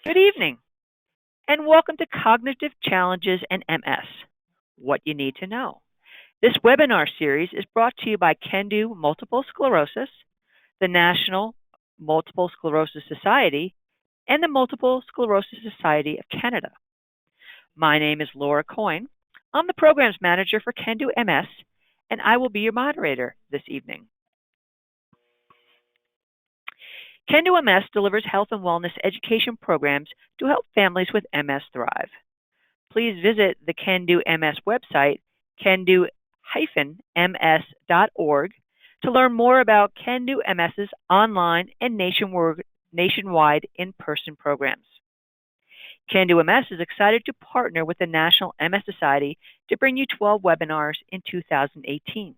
Good evening, and welcome to Cognitive Challenges and MS, What You Need to Know. This webinar series is brought to you by Can-Do Multiple Sclerosis, the National Multiple Sclerosis Society, and the Multiple Sclerosis Society of Canada. My name is Laura Coyne. I'm the Programs Manager for Can-Do MS, and I will be your moderator this evening. Can-Do MS delivers health and wellness education programs to help families with MS thrive. Please visit the Can-Do MS website, can-do-ms.org, to learn more about Can-Do MS's online and nationwide in-person programs. Can-Do MS is excited to partner with the National MS Society to bring you 12 webinars in 2018.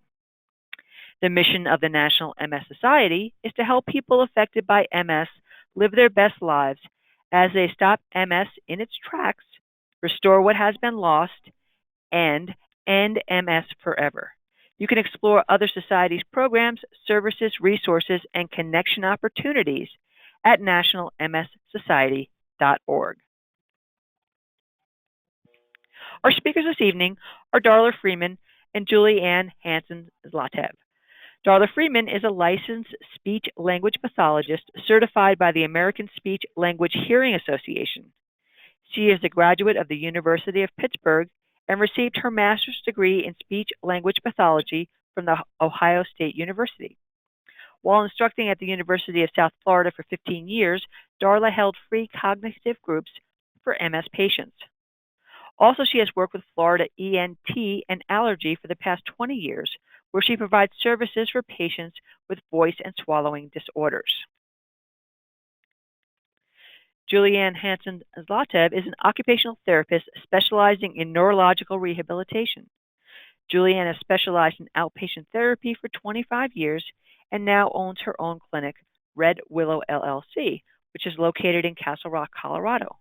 The mission of the National MS Society is to help people affected by MS live their best lives as they stop MS in its tracks, restore what has been lost, and end MS forever. You can explore other societies' programs, services, resources, and connection opportunities at nationalmssociety.org. Our speakers this evening are Darla Freeman and Julianne Hansen. Darla Freeman is a licensed speech-language pathologist certified by the American Speech-Language Hearing Association. She is a graduate of the University of Pittsburgh and received her master's degree in speech-language pathology from the Ohio State University. While instructing at the University of South Florida for 15 years, Darla held free cognitive groups for MS patients. Also, she has worked with Florida ENT and allergy for the past 20 years, where she provides services for patients with voice and swallowing disorders. Julianne Hansen is an occupational therapist specializing in neurological rehabilitation. Julianne has specialized in outpatient therapy for 25 years and now owns her own clinic, Red Willow LLC, which is located in Castle Rock, Colorado.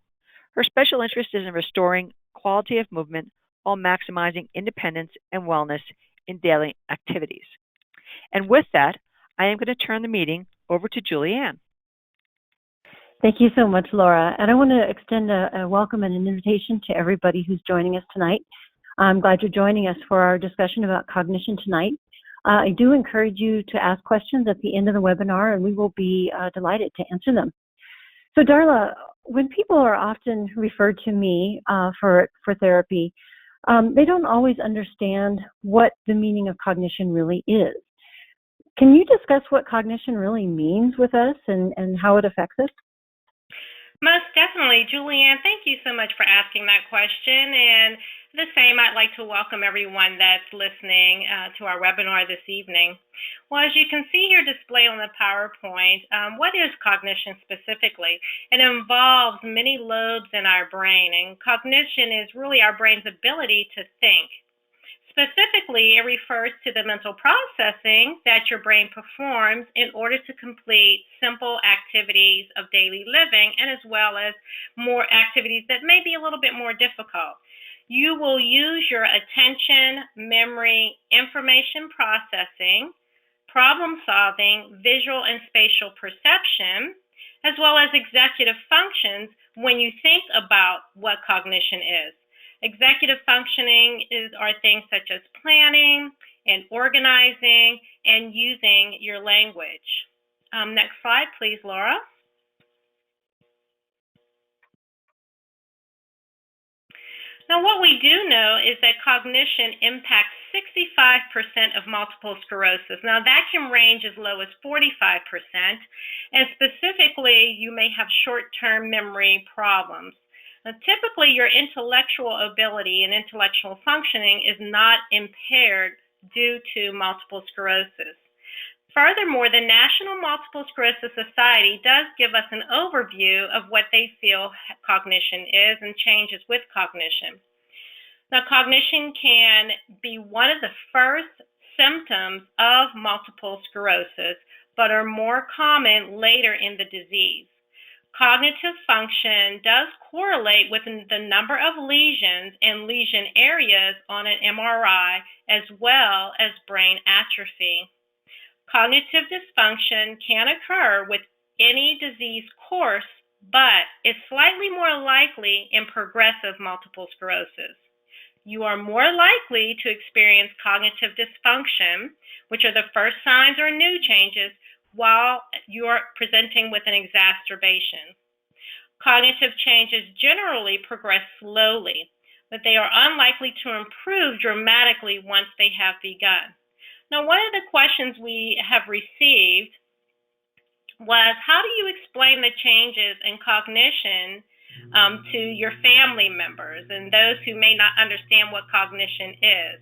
Her special interest is in restoring quality of movement while maximizing independence and wellness in daily activities. And with that, I am going to turn the meeting over to Julianne. Thank you so much, Laura. And I want to extend a welcome and an invitation to everybody who's joining us tonight. I'm glad you're joining us for our discussion about cognition tonight. I do encourage you to ask questions at the end of the webinar, and we will be delighted to answer them. So Darla, when people are often referred to me for therapy, they don't always understand what the meaning of cognition really is. Can you discuss what cognition really means with us and how it affects us? Most definitely. Julianne, thank you so much for asking that question. And the same, I'd like to welcome everyone that's listening to our webinar this evening. Well, as you can see here displayed on the PowerPoint, what is cognition specifically? It involves many lobes in our brain, and cognition is really our brain's ability to think. Specifically, it refers to the mental processing that your brain performs in order to complete simple activities of daily living, and as well as more activities that may be a little bit more difficult. You will use your attention, memory, information processing, problem solving, visual and spatial perception, as well as executive functions when you think about what cognition is. Executive functioning are things such as planning and organizing and using your language. Next slide, please, Laura. Now, what we do know is that cognition impacts 65% of multiple sclerosis. Now, that can range as low as 45%, and specifically, you may have short-term memory problems. Now, typically, your intellectual ability and intellectual functioning is not impaired due to multiple sclerosis. Furthermore, the National Multiple Sclerosis Society does give us an overview of what they feel cognition is and changes with cognition. Now, cognition can be one of the first symptoms of multiple sclerosis, but are more common later in the disease. Cognitive function does correlate with the number of lesions and lesion areas on an MRI, as well as brain atrophy. Cognitive dysfunction can occur with any disease course but is slightly more likely in progressive multiple sclerosis. You are more likely to experience cognitive dysfunction, which are the first signs or new changes, while you are presenting with an exacerbation. Cognitive changes generally progress slowly, but they are unlikely to improve dramatically once they have begun. Now, one of the questions we have received was, how do you explain the changes in cognition to your family members and those who may not understand what cognition is?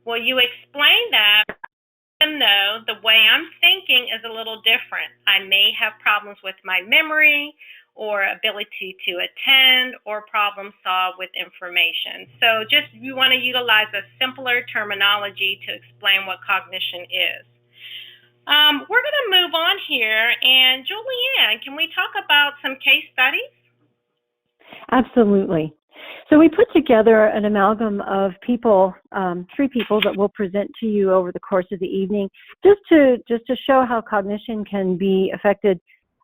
Well, you explain that, them know the way I'm thinking is a little different. I may have problems with my memory or ability to attend or problem solve with information. So just you want to utilize a simpler terminology to explain what cognition is. We're going to move on here, and Julianne, can we talk about some case studies? Absolutely. So we put together an amalgam of people, 3 people that we'll present to you over the course of the evening, just to show how cognition can be affected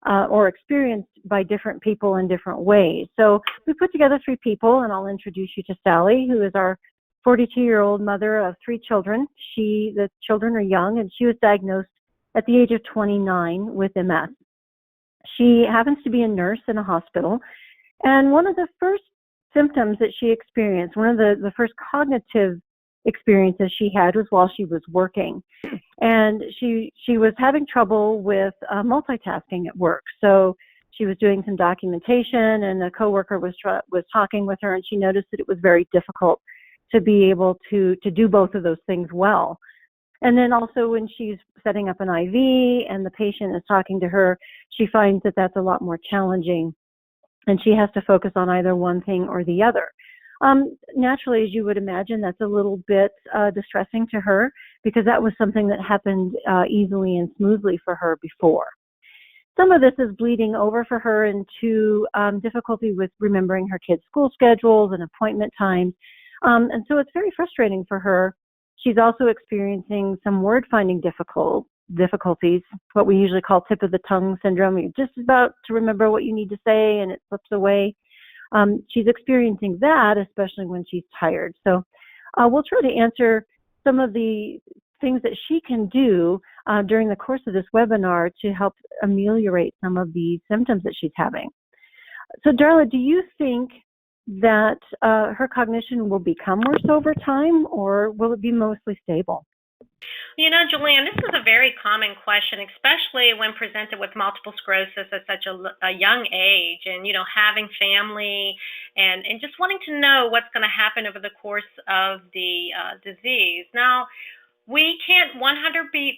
or experienced by different people in different ways. So we put together 3 people, and I'll introduce you to Sally, who is our 42-year-old mother of 3 children. The children are young, and she was diagnosed at the age of 29 with MS. She happens to be a nurse in a hospital, and one of the first symptoms that she experienced, one of the first cognitive experiences she had was while she was working. And she was having trouble with multitasking at work. So she was doing some documentation, and a coworker was talking with her, and she noticed that it was very difficult to be able to do both of those things well. And then also when she's setting up an IV and the patient is talking to her, she finds that that's a lot more challenging, and she has to focus on either one thing or the other. Naturally, as you would imagine, that's a little bit distressing to her, because that was something that happened easily and smoothly for her before. Some of this is bleeding over for her into difficulty with remembering her kids' school schedules and appointment times. And so it's very frustrating for her. She's also experiencing some word-finding difficulties, what we usually call tip of the tongue syndrome. You're just about to remember what you need to say and it slips away. She's experiencing that, especially when she's tired. So we'll try to answer some of the things that she can do during the course of this webinar to help ameliorate some of the symptoms that she's having. So Darla, do you think that her cognition will become worse over time, or will it be mostly stable? You know, Julianne, this is a very common question, especially when presented with multiple sclerosis at such a young age, and, having family and just wanting to know what's going to happen over the course of the disease. Now, we can't 100%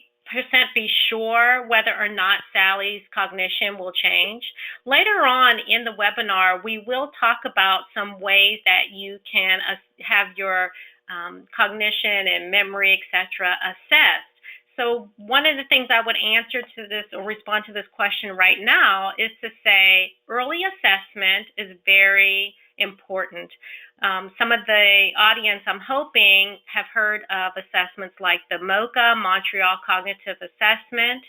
be sure whether or not Sally's cognition will change. Later on in the webinar, we will talk about some ways that you can have your cognition and memory, etc., assessed. So one of the things I would answer to this or respond to this question right now is to say early assessment is very important. Some of the audience, I'm hoping, have heard of assessments like the MOCA, Montreal Cognitive Assessment,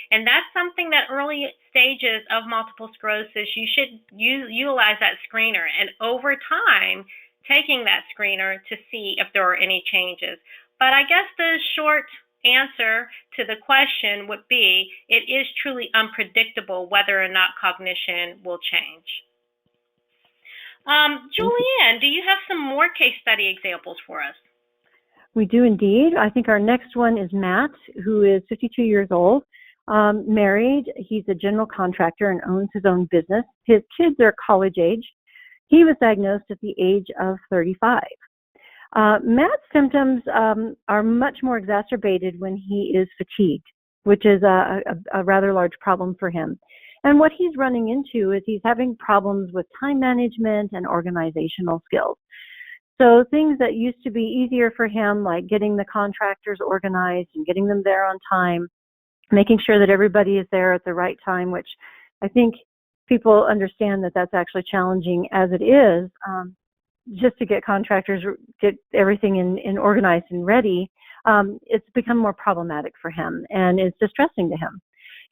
and that's something that early stages of multiple sclerosis, you should utilize that screener, and over time, taking that screener to see if there are any changes. But I guess the short answer to the question would be, it is truly unpredictable whether or not cognition will change. Julianne, do you have some more case study examples for us? We do indeed. I think our next one is Matt, who is 52 years old, married. He's a general contractor and owns his own business. His kids are college age. He was diagnosed at the age of 35. Matt's symptoms are much more exacerbated when he is fatigued, which is a rather large problem for him. And what he's running into is he's having problems with time management and organizational skills. So things that used to be easier for him, like getting the contractors organized and getting them there on time, making sure that everybody is there at the right time, which I think people understand that that's actually challenging as it is, just to get contractors, get everything in organized and ready. It's become more problematic for him and it's distressing to him.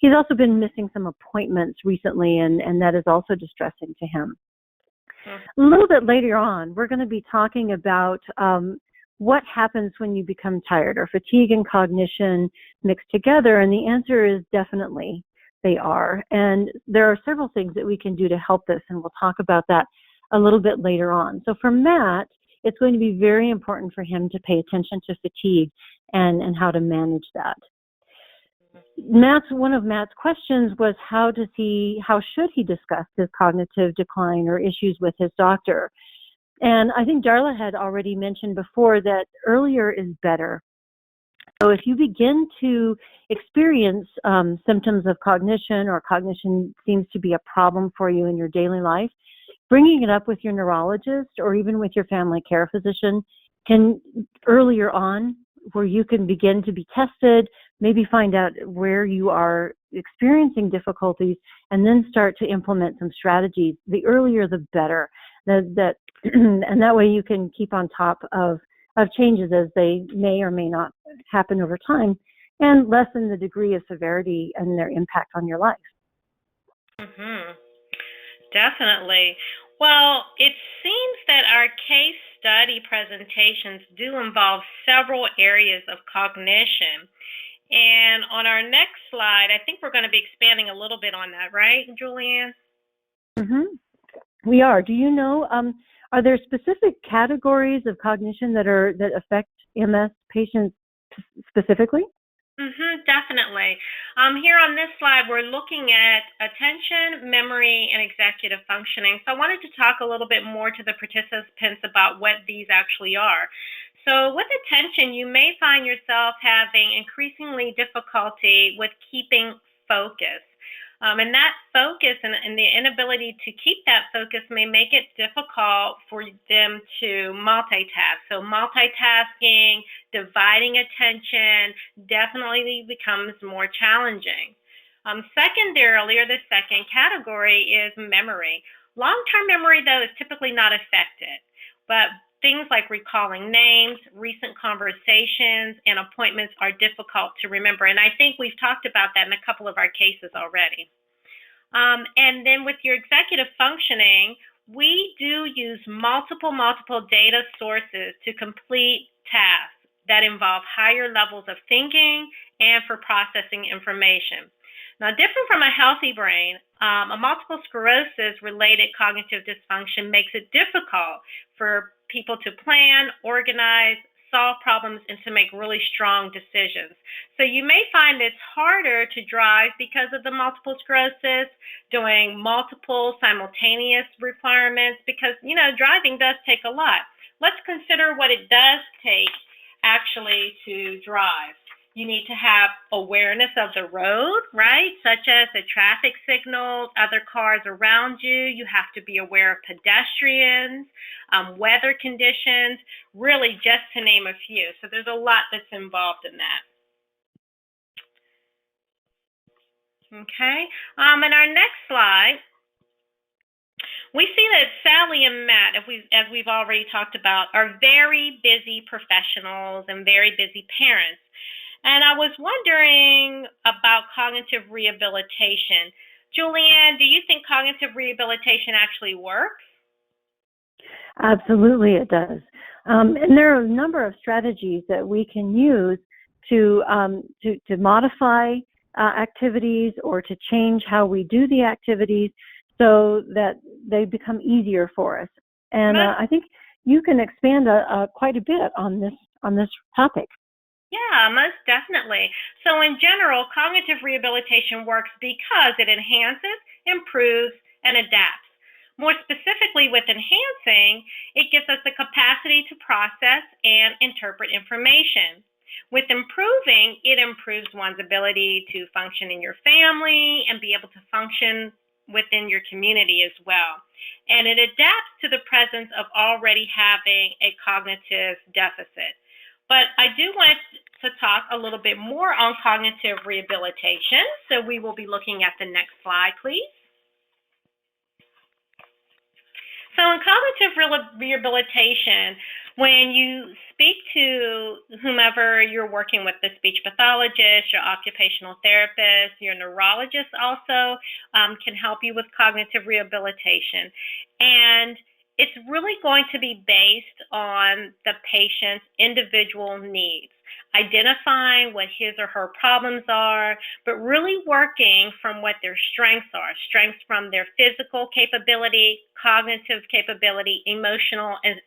He's also been missing some appointments recently, and that is also distressing to him. A little bit later on, we're going to be talking about what happens when you become tired, or fatigue and cognition mixed together, and the answer is definitely they are. And there are several things that we can do to help this, and we'll talk about that a little bit later on. So for Matt, it's going to be very important for him to pay attention to fatigue and how to manage that. One of Matt's questions was how should he discuss his cognitive decline or issues with his doctor? And I think Darla had already mentioned before that earlier is better. So if you begin to experience symptoms of cognition, or cognition seems to be a problem for you in your daily life, bringing it up with your neurologist or even with your family care physician can earlier on, where you can begin to be tested, maybe find out where you are experiencing difficulties, and then start to implement some strategies. The earlier, the better. And that way you can keep on top of changes as they may or may not happen over time, and lessen the degree of severity and their impact on your life. Mm-hmm. Definitely. Well, it seems that our case study presentations do involve several areas of cognition. And on our next slide, I think we're going to be expanding a little bit on that, right, Julianne? Mm-hmm. We are. Do you know, are there specific categories of cognition that affect MS patients specifically? Definitely. Here on this slide, we're looking at attention, memory, and executive functioning. So I wanted to talk a little bit more to the participants about what these actually are. So with attention, you may find yourself having increasingly difficulty with keeping focus. And that focus and the inability to keep that focus may make it difficult for them to multitask. So multitasking, dividing attention definitely becomes more challenging. Secondarily, or the second category, is memory. Long-term memory, though, is typically not affected, but things like recalling names, recent conversations, and appointments are difficult to remember. And I think we've talked about that in a couple of our cases already. And then with your executive functioning, we do use multiple data sources to complete tasks that involve higher levels of thinking and for processing information. Now, different from a healthy brain, a multiple sclerosis related cognitive dysfunction makes it difficult for people to plan, organize, solve problems, and to make really strong decisions. So you may find it's harder to drive because of the multiple sclerosis, doing multiple simultaneous requirements, because, driving does take a lot. Let's consider what it does take actually to drive. You need to have awareness of the road, right? Such as the traffic signals, other cars around you. You have to be aware of pedestrians, weather conditions, really just to name a few. So there's a lot that's involved in that. Okay, in our next slide, we see that Sally and Matt, as we've already talked about, are very busy professionals and very busy parents. And I was wondering about cognitive rehabilitation. Julianne, do you think cognitive rehabilitation actually works? Absolutely, it does. And there are a number of strategies that we can use to modify activities, or to change how we do the activities so that they become easier for us. And I think you can expand quite a bit on this topic. Yeah, most definitely. So in general, cognitive rehabilitation works because it enhances, improves, and adapts. More specifically, with enhancing, it gives us the capacity to process and interpret information. With improving, it improves one's ability to function in your family and be able to function within your community as well. And it adapts to the presence of already having a cognitive deficit. But I do want to talk a little bit more on cognitive rehabilitation. So we will be looking at the next slide, please. So in cognitive rehabilitation, When you speak to whomever you're working with, the speech pathologist, your occupational therapist, your neurologist also can help you with cognitive rehabilitation. And it's really going to be based on the patient's individual needs, identifying what his or her problems are, but really working from what their strengths are, strengths from their physical capability, cognitive capability, emotional, and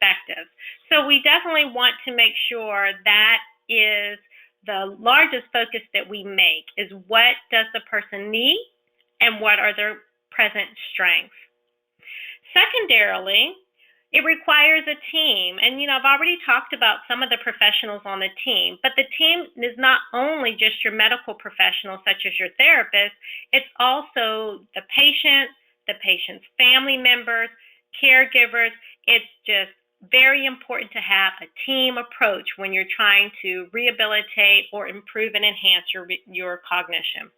perspective. So we definitely want to make sure that is the largest focus that we make, is what does the person need and what are their present strengths. Secondarily, it requires a team. And, I've already talked about some of the professionals on the team, but the team is not only just your medical professionals, such as your therapist, it's also the patient's family members, caregivers. It's just very important to have a team approach when you're trying to rehabilitate or improve and enhance your cognition.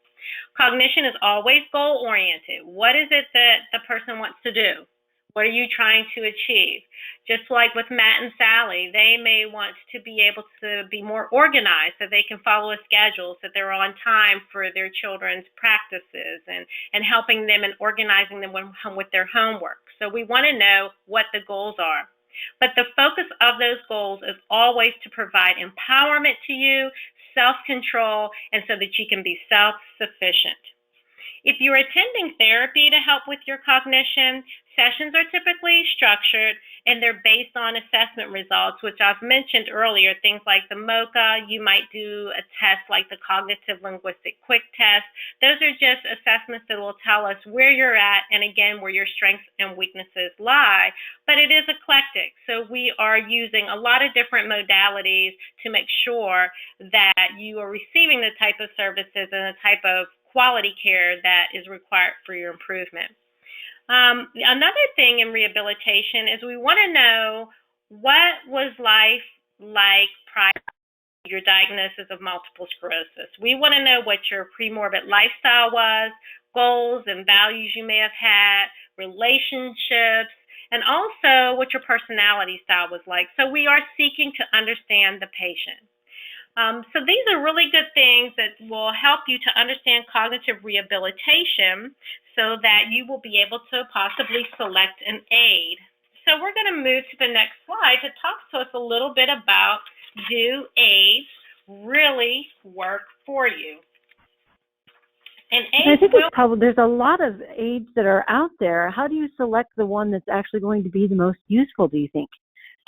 Cognition is always goal-oriented. What is it that the person wants to do? What are you trying to achieve? Just like with Matt and Sally, they may want to be able to be more organized so they can follow a schedule, so they're on time for their children's practices and helping them and organizing them with their homework. So we want to know what the goals are. But the focus of those goals is always to provide empowerment to you, self-control, and so that you can be self-sufficient. If you're attending therapy to help with your cognition, sessions are typically structured and they're based on assessment results, which I've mentioned earlier, things like the MOCA. You might do a test like the Cognitive Linguistic Quick Test. Those are just assessments that will tell us where you're at and, again, where your strengths and weaknesses lie. But it is eclectic, so we are using a lot of different modalities to make sure that you are receiving the type of services and the type of quality care that is required for your improvement. Another thing in rehabilitation is we want to know, what was life like prior to your diagnosis of multiple sclerosis. We want to know what your pre-morbid lifestyle was, goals and values you may have had, relationships, and also what your personality style was like. So we are seeking to understand the patient. So these are really good things that will help you to understand cognitive rehabilitation so that you will be able to possibly select an aide. So we're going to move to the next slide to talk to us a little bit about, do aides really work for you? And I think it's probably, there's a lot of aides that are out there. How do you select the one that's actually going to be the most useful, do you think?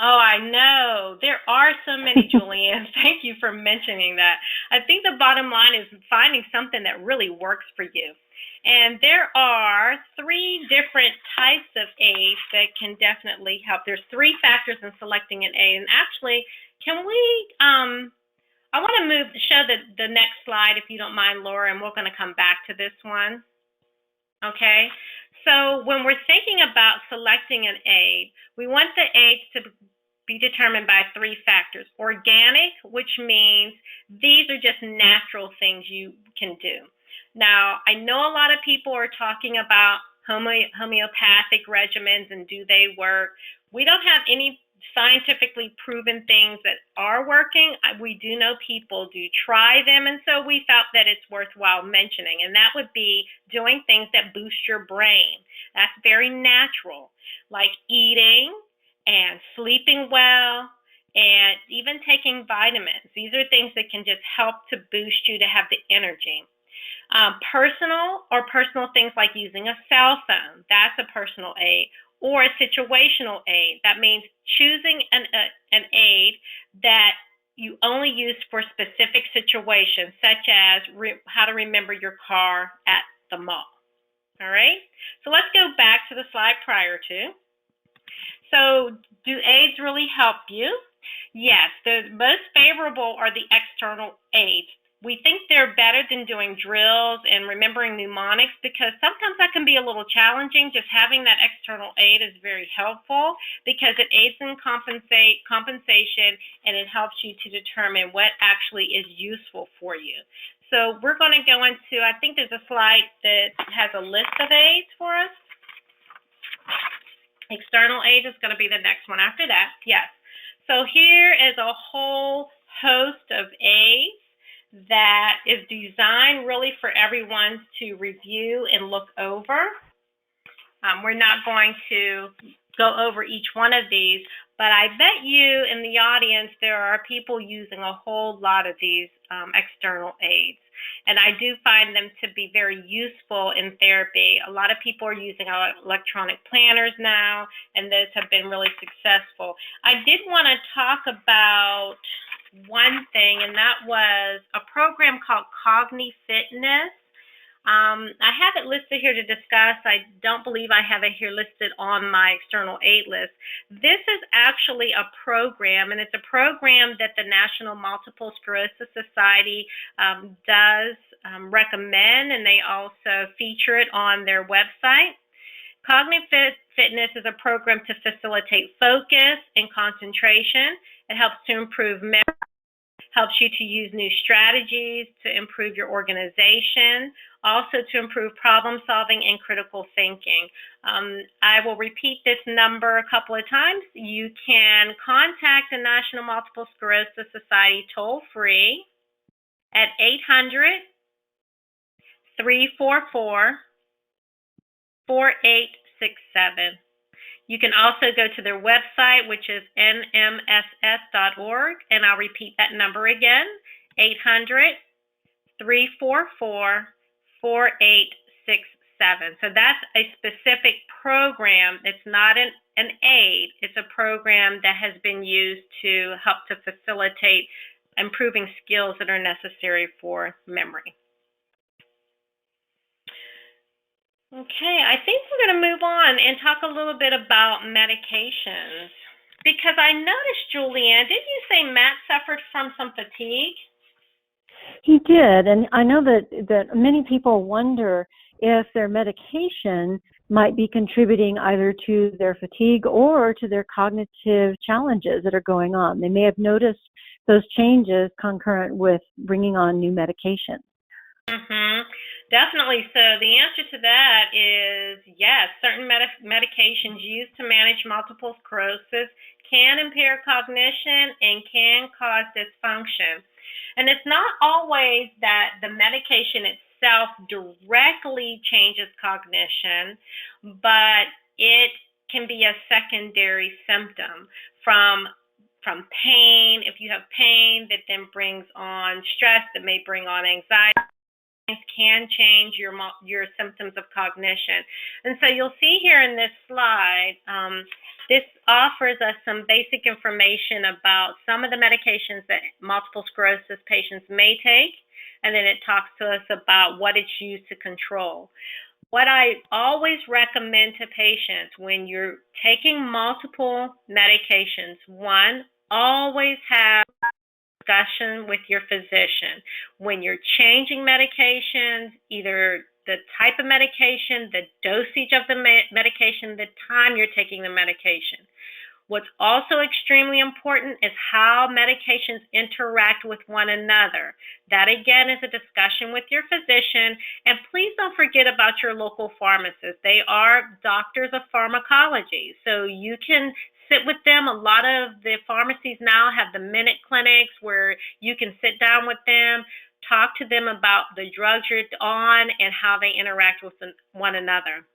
Oh, I know. There are so many, Julianne. Thank you for mentioning that. I think the bottom line is finding something that really works for you. And there are 3 different types of aides that can definitely help. There's 3 factors in selecting an aide. And actually, can we, I want to show the next slide, if you don't mind, Laura, and we're going to come back to this one. Okay? So when we're thinking about selecting an aide, we want the aides to be determined by 3 factors. Organic, which means these are just natural things you can do. Now, I know a lot of people are talking about homeopathic regimens and do they work. We don't have any scientifically proven things that are working. We do know people do try them, and so we felt that it's worthwhile mentioning, and that would be doing things that boost your brain. That's very natural, like eating and sleeping well and even taking vitamins. These are things that can just help to boost you to have the energy. Personal things like using a cell phone, that's a personal aid, or a situational aid. That means choosing an aid that you only use for specific situations, such as how to remember your car at the mall. All right, so let's go back to the slide prior to. So do aids really help you? Yes, the most favorable are the external aids. We think they're better than doing drills and remembering mnemonics, because sometimes that can be a little challenging. Just having that external aid is very helpful because it aids in compensation, and it helps you to determine what actually is useful for you. So we're going to go into, I think there's a slide that has a list of aids for us. External aid is going to be the next one after that. Yes. So here is a whole host of aids that is designed really for everyone to review and look over. We're not going to go over each one of these, but I bet you in the audience there are people using a whole lot of these external aids. And I do find them to be very useful in therapy. A lot of people are using electronic planners now, and those have been really successful. I did want to talk about one thing, and that was a program called Cognition. I have it listed here to discuss. I don't believe I have it here listed on my external aid list. This is actually a program, and it's a program that the National Multiple Sclerosis Society does recommend, and they also feature it on their website. Cognitive Fitness is a program to facilitate focus and concentration. It helps to improve memory, helps you to use new strategies to improve your organization, also to improve problem solving and critical thinking. I will repeat this number a couple of times. You can contact the National Multiple Sclerosis Society toll free at 800-344-4867. You can also go to their website, which is nmss.org, and I'll repeat that number again, 800-344-4867. So that's a specific program. It's not an aid. It's a program that has been used to help to facilitate improving skills that are necessary for memory. Okay, I think we're going to move on and talk a little bit about medications. Because I noticed, Julianne, did you say Matt suffered from some fatigue? He did, and I know that many people wonder if their medication might be contributing either to their fatigue or to their cognitive challenges that are going on. They may have noticed those changes concurrent with bringing on new medication. Definitely. So the answer to that is yes. Certain medications used to manage multiple sclerosis can impair cognition and can cause dysfunction. And it's not always that the medication itself directly changes cognition, but it can be a secondary symptom from pain. If you have pain that then brings on stress, that may bring on anxiety, can change your symptoms of cognition. And so you'll see here in this slide, this offers us some basic information about some of the medications that multiple sclerosis patients may take, and then it talks to us about what it's used to control. What I always recommend to patients when you're taking multiple medications, one, always have discussion with your physician. When you're changing medications, either the type of medication, the dosage of the medication, the time you're taking the medication. What's also extremely important is how medications interact with one another. That, again, is a discussion with your physician. And please don't forget about your local pharmacists. They are doctors of pharmacology, so you can sit with them. A lot of the pharmacies now have the minute clinics where you can sit down with them, talk to them about the drugs you're on and how they interact with one another.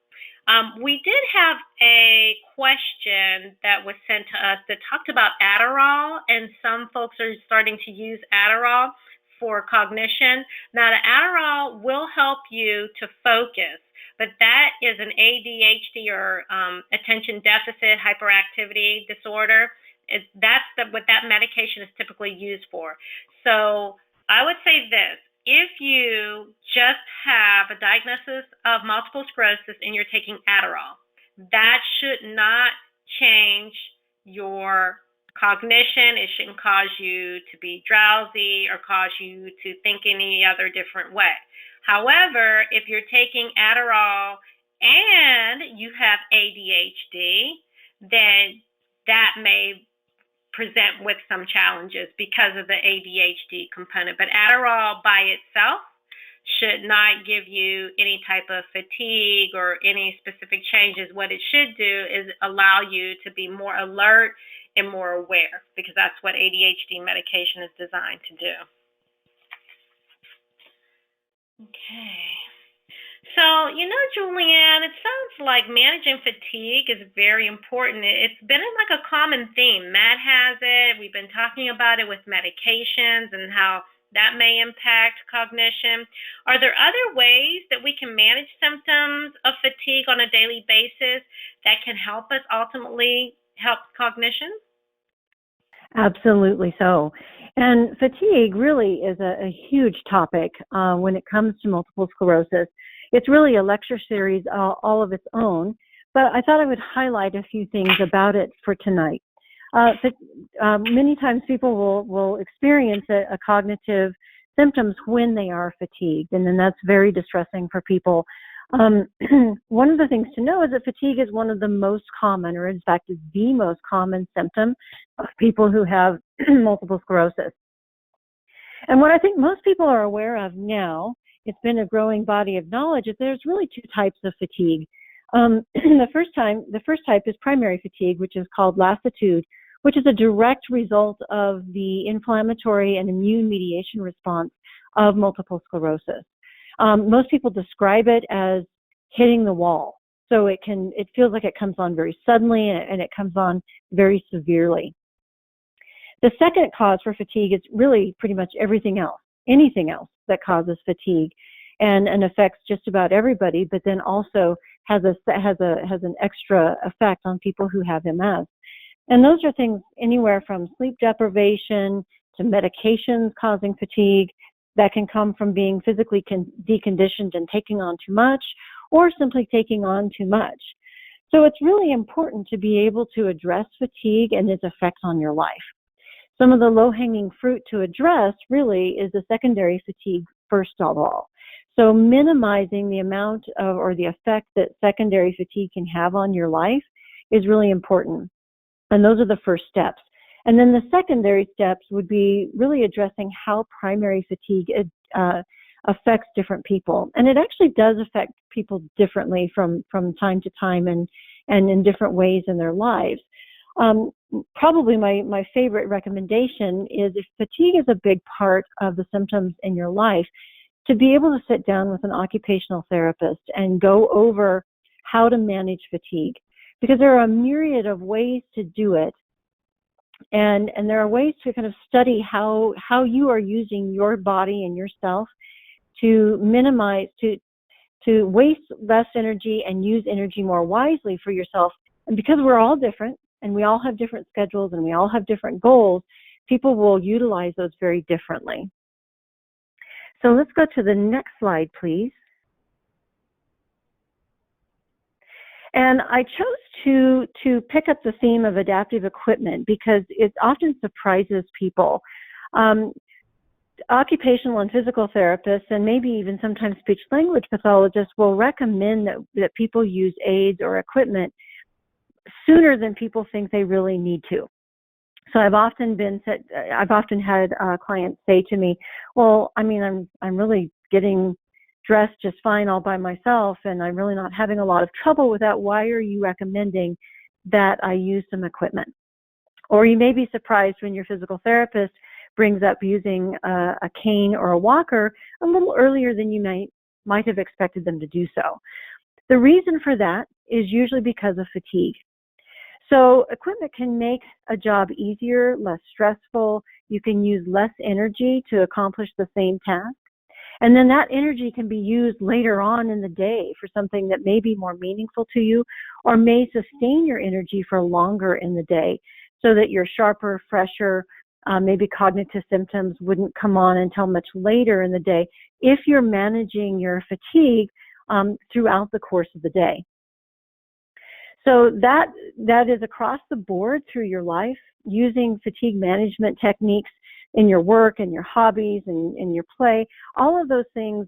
We did have a question that was sent to us that talked about Adderall, and some folks are starting to use Adderall for cognition. Now, the Adderall will help you to focus, but that is an ADHD or attention deficit hyperactivity disorder. That's what that medication is typically used for. So I would say this. If you just have a diagnosis of multiple sclerosis and you're taking Adderall, that should not change your cognition. It shouldn't cause you to be drowsy or cause you to think any other different way. However, if you're taking Adderall and you have ADHD, then that may present with some challenges because of the ADHD component. But Adderall by itself should not give you any type of fatigue or any specific changes. What it should do is allow you to be more alert and more aware, because that's what ADHD medication is designed to do. Okay. So, Julianne, it sounds like managing fatigue is very important. It's been like a common theme. Matt has it. We've been talking about it with medications and how that may impact cognition. Are there other ways that we can manage symptoms of fatigue on a daily basis that can help us ultimately help cognition? Absolutely so. And fatigue really is a huge topic when it comes to multiple sclerosis. It's really a lecture series all of its own, but I thought I would highlight a few things about it for tonight. Many times people will experience a cognitive symptoms when they are fatigued, and then that's very distressing for people. One of the things to know is that fatigue is one of the most common, or in fact is the most common symptom of people who have multiple sclerosis. And what I think most people are aware of now, it's been a growing body of knowledge, is there's really two types of fatigue. The first type is primary fatigue, which is called lassitude, which is a direct result of the inflammatory and immune mediation response of multiple sclerosis. Most people describe it as hitting the wall. So it feels like it comes on very suddenly and it comes on very severely. The second cause for fatigue is really pretty much anything else that causes fatigue and affects just about everybody, but then also has an extra effect on people who have MS. And those are things anywhere from sleep deprivation to medications causing fatigue that can come from being physically deconditioned and taking on too much, or simply taking on too much. So it's really important to be able to address fatigue and its effects on your life. Some of the low-hanging fruit to address really is the secondary fatigue first of all. So minimizing the amount of or the effect that secondary fatigue can have on your life is really important. And those are the first steps. And then the secondary steps would be really addressing how primary fatigue affects different people. And it actually does affect people differently from time to time and in different ways in their lives. Probably my favorite recommendation is, if fatigue is a big part of the symptoms in your life, to be able to sit down with an occupational therapist and go over how to manage fatigue. Because there are a myriad of ways to do it. And there are ways to kind of study how you are using your body and yourself to minimize, to waste less energy and use energy more wisely for yourself. And because we're all different and we all have different schedules and we all have different goals, people will utilize those very differently. So let's go to the next slide, please. And I chose to pick up the theme of adaptive equipment because it often surprises people. Occupational and physical therapists, and maybe even sometimes speech-language pathologists, will recommend that people use aids or equipment sooner than people think they really need to. So I've often had clients say to me, "Well, I mean, I'm really getting dressed just fine all by myself, and I'm really not having a lot of trouble with that. Why are you recommending that I use some equipment?" Or you may be surprised when your physical therapist brings up using a cane or a walker a little earlier than you might have expected them to do so. The reason for that is usually because of fatigue. So equipment can make a job easier, less stressful. You can use less energy to accomplish the same task. And then that energy can be used later on in the day for something that may be more meaningful to you, or may sustain your energy for longer in the day so that you're sharper, fresher, maybe cognitive symptoms wouldn't come on until much later in the day if you're managing your fatigue throughout the course of the day. So that is across the board through your life, using fatigue management techniques in your work and your hobbies and in your play. All of those things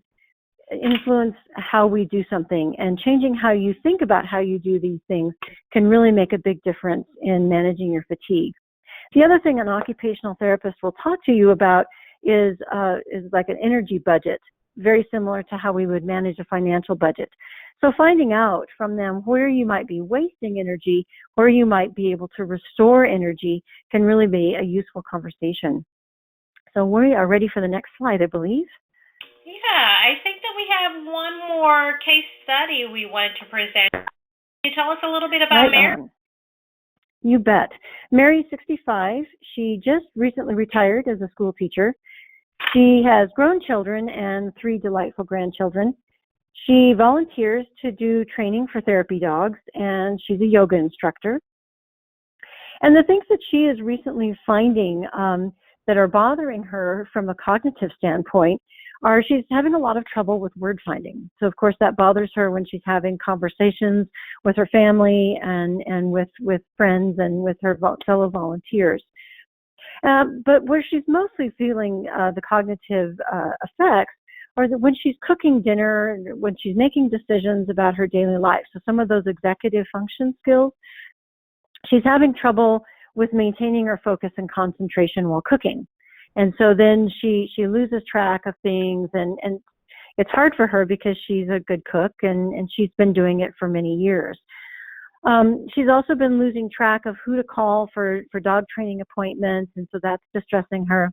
influence how we do something, and changing how you think about how you do these things can really make a big difference in managing your fatigue. The other thing an occupational therapist will talk to you about is like an energy budget. very similar to how we would manage a financial budget. So finding out from them where you might be wasting energy, where you might be able to restore energy can really be a useful conversation. So we are ready for the next slide, I believe. Yeah, I think that we have one more case study we wanted to present. Can you tell us a little bit about Mary? On. You bet. Mary's 65. She just recently retired as a school teacher. She has grown children and 3 delightful grandchildren. She volunteers to do training for therapy dogs, and she's a yoga instructor. And the things that she is recently finding that are bothering her from a cognitive standpoint are she's having a lot of trouble with word finding. So, of course, that bothers her when she's having conversations with her family and with friends and with her fellow volunteers. But where she's mostly feeling the cognitive effects are that when she's cooking dinner, when she's making decisions about her daily life. So some of those executive function skills, she's having trouble with maintaining her focus and concentration while cooking. And so then she loses track of things, and it's hard for her because she's a good cook and she's been doing it for many years. She's also been losing track of who to call for dog training appointments, and so that's distressing her.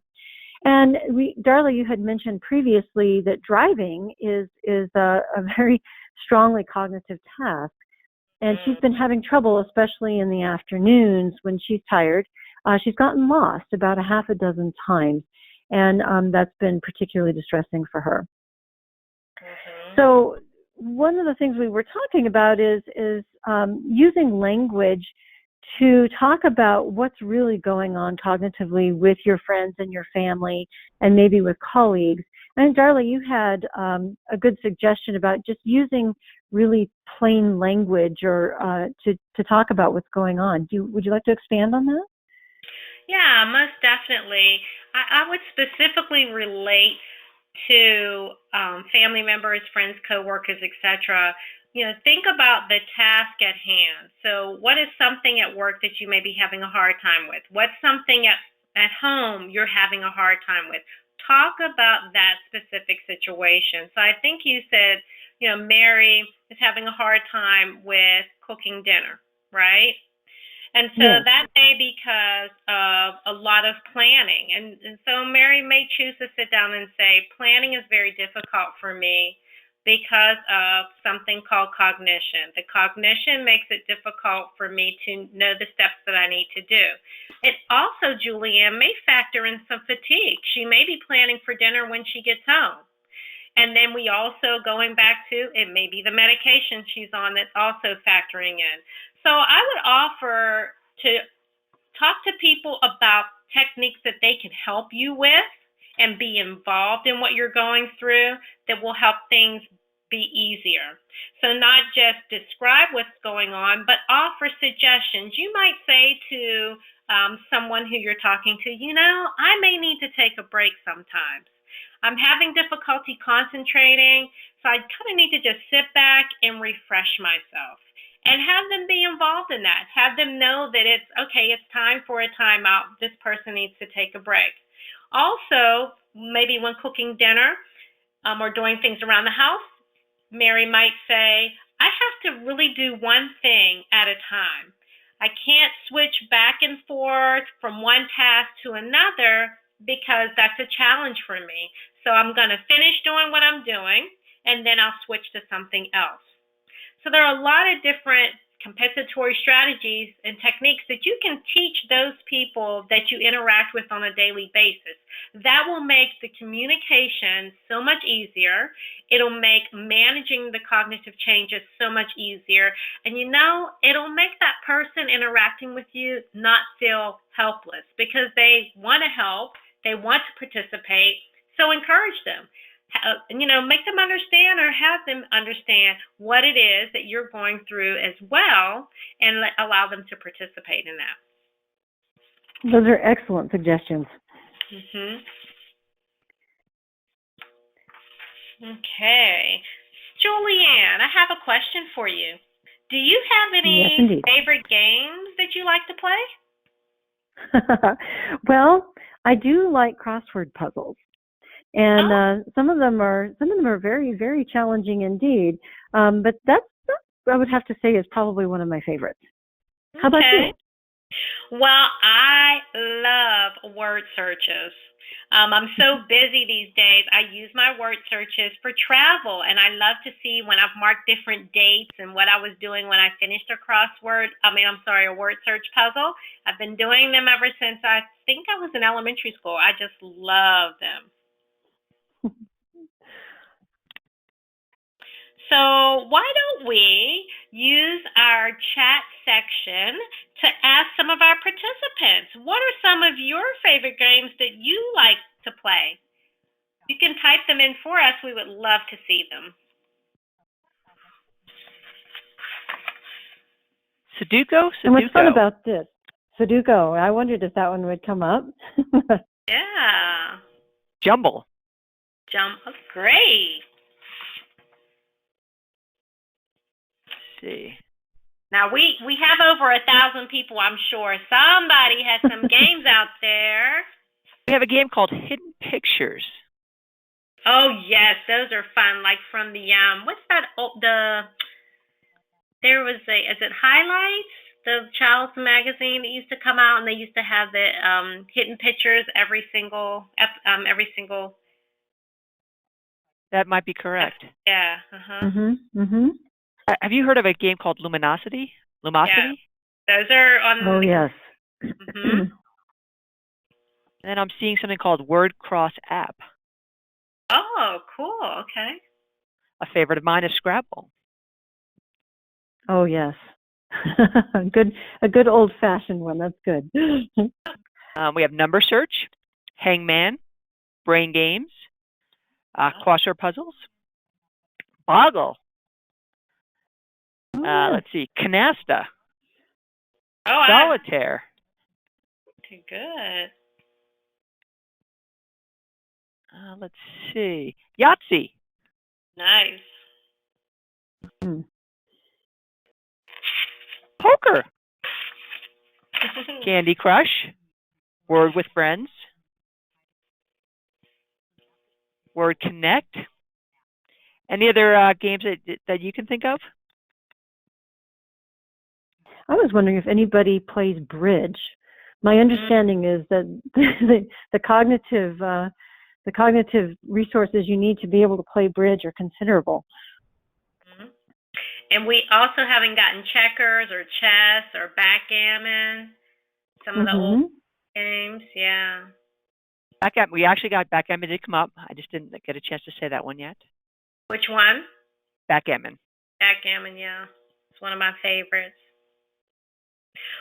And Darla, you had mentioned previously that driving is a very strongly cognitive task. And she's been having trouble, especially in the afternoons when she's tired. She's gotten lost about 6 times, and that's been particularly distressing for her. So one of the things we were talking about is using language to talk about what's really going on cognitively with your friends and your family and maybe with colleagues. And Darla, you had a good suggestion about just using really plain language or to talk about what's going on. Would you like to expand on that? Yeah, most definitely. I would specifically relate to family members, friends, coworkers, etc. Think about the task at hand. So what is something at work that you may be having a hard time with? What's something at home you're having a hard time with? Talk about that specific situation. So I think you said, Mary is having a hard time with cooking dinner, right? And so that may be because of a lot of planning. And so Mary may choose to sit down and say, planning is very difficult for me because of something called cognition. The cognition makes it difficult for me to know the steps that I need to do. It also, Julianne, may factor in some fatigue. She may be planning for dinner when she gets home. And then we also, going back to, it may be the medication she's on that's also factoring in. So I would offer to talk to people about techniques that they can help you with and be involved in what you're going through that will help things be easier. So not just describe what's going on, but offer suggestions. You might say to someone who you're talking to, I may need to take a break sometimes. I'm having difficulty concentrating, so I kind of need to just sit back and refresh myself. And have them be involved in that. Have them know that it's time for a timeout. This person needs to take a break. Also, maybe when cooking dinner or doing things around the house, Mary might say, I have to really do one thing at a time. I can't switch back and forth from one task to another because that's a challenge for me. So I'm going to finish doing what I'm doing, and then I'll switch to something else. So there are a lot of different compensatory strategies and techniques that you can teach those people that you interact with on a daily basis. That will make the communication so much easier. It'll make managing the cognitive changes so much easier. And it'll make that person interacting with you not feel helpless because they want to help, they want to participate, so encourage them. Make them understand or have them understand what it is that you're going through as well and allow them to participate in that. Those are excellent suggestions. Mm-hmm. Okay. Julianne, I have a question for you. Do you have any favorite games that you like to play? Well, I do like crossword puzzles. And some of them are very, very challenging indeed. But that I would have to say is probably one of my favorites. How about you? Well, I love word searches. I'm so busy these days. I use my word searches for travel, and I love to see when I've marked different dates and what I was doing when I finished a word search puzzle. I've been doing them ever since I think I was in elementary school. I just love them. So why don't we use our chat section to ask some of our participants, what are some of your favorite games that you like to play? You can type them in for us. We would love to see them. Sudoku? And what's fun about this? Sudoku. I wondered if that one would come up. Yeah. Jumble. Great. See. Now we have over 1,000 people, I'm sure. Somebody has some games out there. We have a game called Hidden Pictures. Oh yes, those are fun. Like from the what's that? There was is it Highlights? The child's magazine that used to come out, and they used to have the hidden pictures every single. That might be correct. Yeah. Have you heard of a game called Lumosity? Yeah. Those are on. Oh yes. And then I'm seeing something called Word Cross App. Oh, cool. Okay. A favorite of mine is Scrabble. Oh yes. a good old-fashioned one. That's good. We have Number Search, Hangman, Brain Games, Crossword Puzzles, Boggle. Let's see, Canasta. Solitaire. Okay, good. Let's see, Yahtzee. Nice. Poker. Candy Crush. Word with Friends. Word Connect. Any other games that you can think of? I was wondering if anybody plays bridge. My understanding is that the cognitive resources you need to be able to play bridge are considerable. And we also haven't gotten checkers or chess or backgammon. Some of the old games, yeah. Backgammon. We actually got backgammon to come up. I just didn't get a chance to say that one yet. Which one? Backgammon. Backgammon, yeah. It's one of my favorites.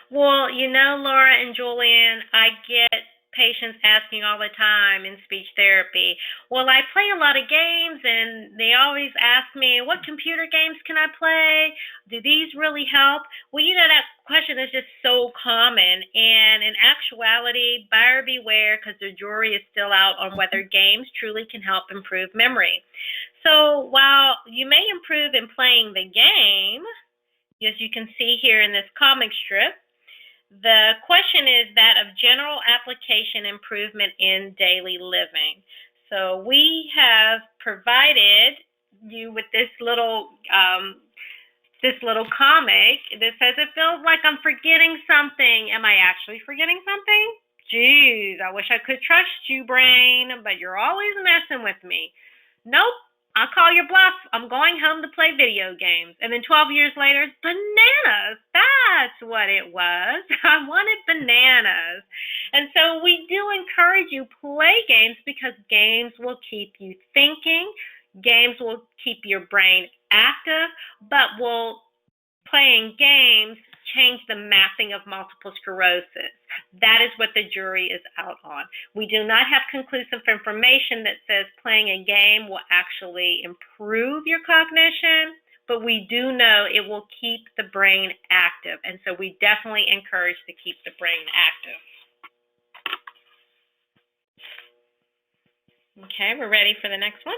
Well, Laura and Julianne, I get patients asking all the time in speech therapy, well, I play a lot of games, and they always ask me, what computer games can I play? Do these really help? Well, that question is just so common, and in actuality, buyer beware, because the jury is still out on whether games truly can help improve memory. So while you may improve in playing the game, as you can see here in this comic strip, the question is that of general application improvement in daily living. So we have provided you with this little comic that says, it feels like I'm forgetting something. Am I actually forgetting something? Geez, I wish I could trust you, brain, but you're always messing with me. Nope. I'll call your bluff. I'm going home to play video games. And then 12 years later, bananas. That's what it was. I wanted bananas. And so we do encourage you, play games, because games will keep you thinking. Games will keep your brain active, but will playing games change the mapping of multiple sclerosis. That is what the jury is out on. We do not have conclusive information that says playing a game will actually improve your cognition, but we do know it will keep the brain active. And so we definitely encourage to keep the brain active. Okay, we're ready for the next one.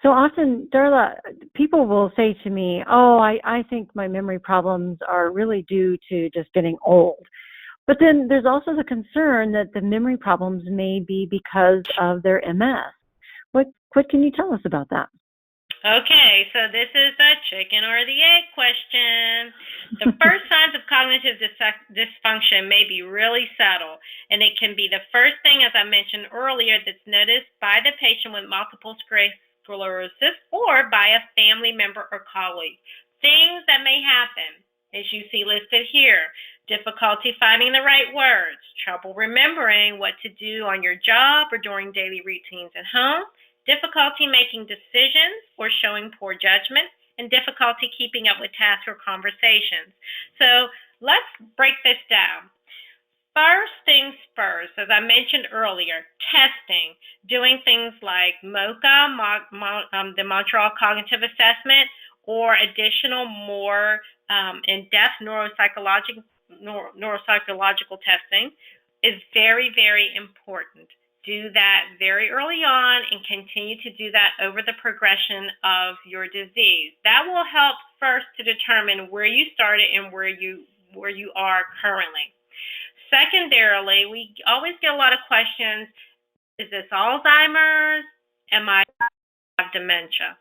So often, Darla, people will say to me, oh, I think my memory problems are really due to just getting old. But then there's also the concern that the memory problems may be because of their MS. What can you tell us about that? Okay, so this is a chicken or the egg question. The first signs of cognitive dysfunction may be really subtle, and it can be the first thing, as I mentioned earlier, that's noticed by the patient with multiple sclerosis or by a family member or colleague. Things that may happen, as you see listed here: difficulty finding the right words, trouble remembering what to do on your job or during daily routines at home, difficulty making decisions or showing poor judgment, and difficulty keeping up with tasks or conversations. So let's break this down. First things first, as I mentioned earlier, testing, doing things like MoCA, the Montreal Cognitive Assessment, or additional more in-depth neuropsychological testing is very, very important. Do that very early on and continue to do that over the progression of your disease. That will help first to determine where you started and where you are currently. Secondarily, we always get a lot of questions: is this Alzheimer's? Am I have dementia?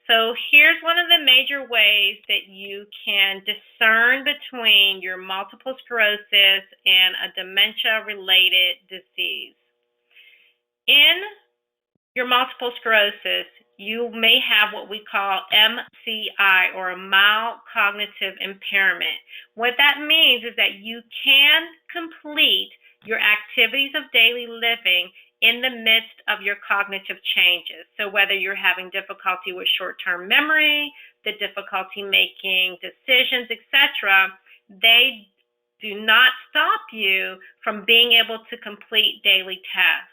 So here's one of the major ways that you can discern between your multiple sclerosis and a dementia-related disease. In your multiple sclerosis, you may have what we call MCI, or a mild cognitive impairment. What that means is that you can complete your activities of daily living in the midst of your cognitive changes. So whether you're having difficulty with short-term memory, the difficulty making decisions, etc., they do not stop you from being able to complete daily tasks.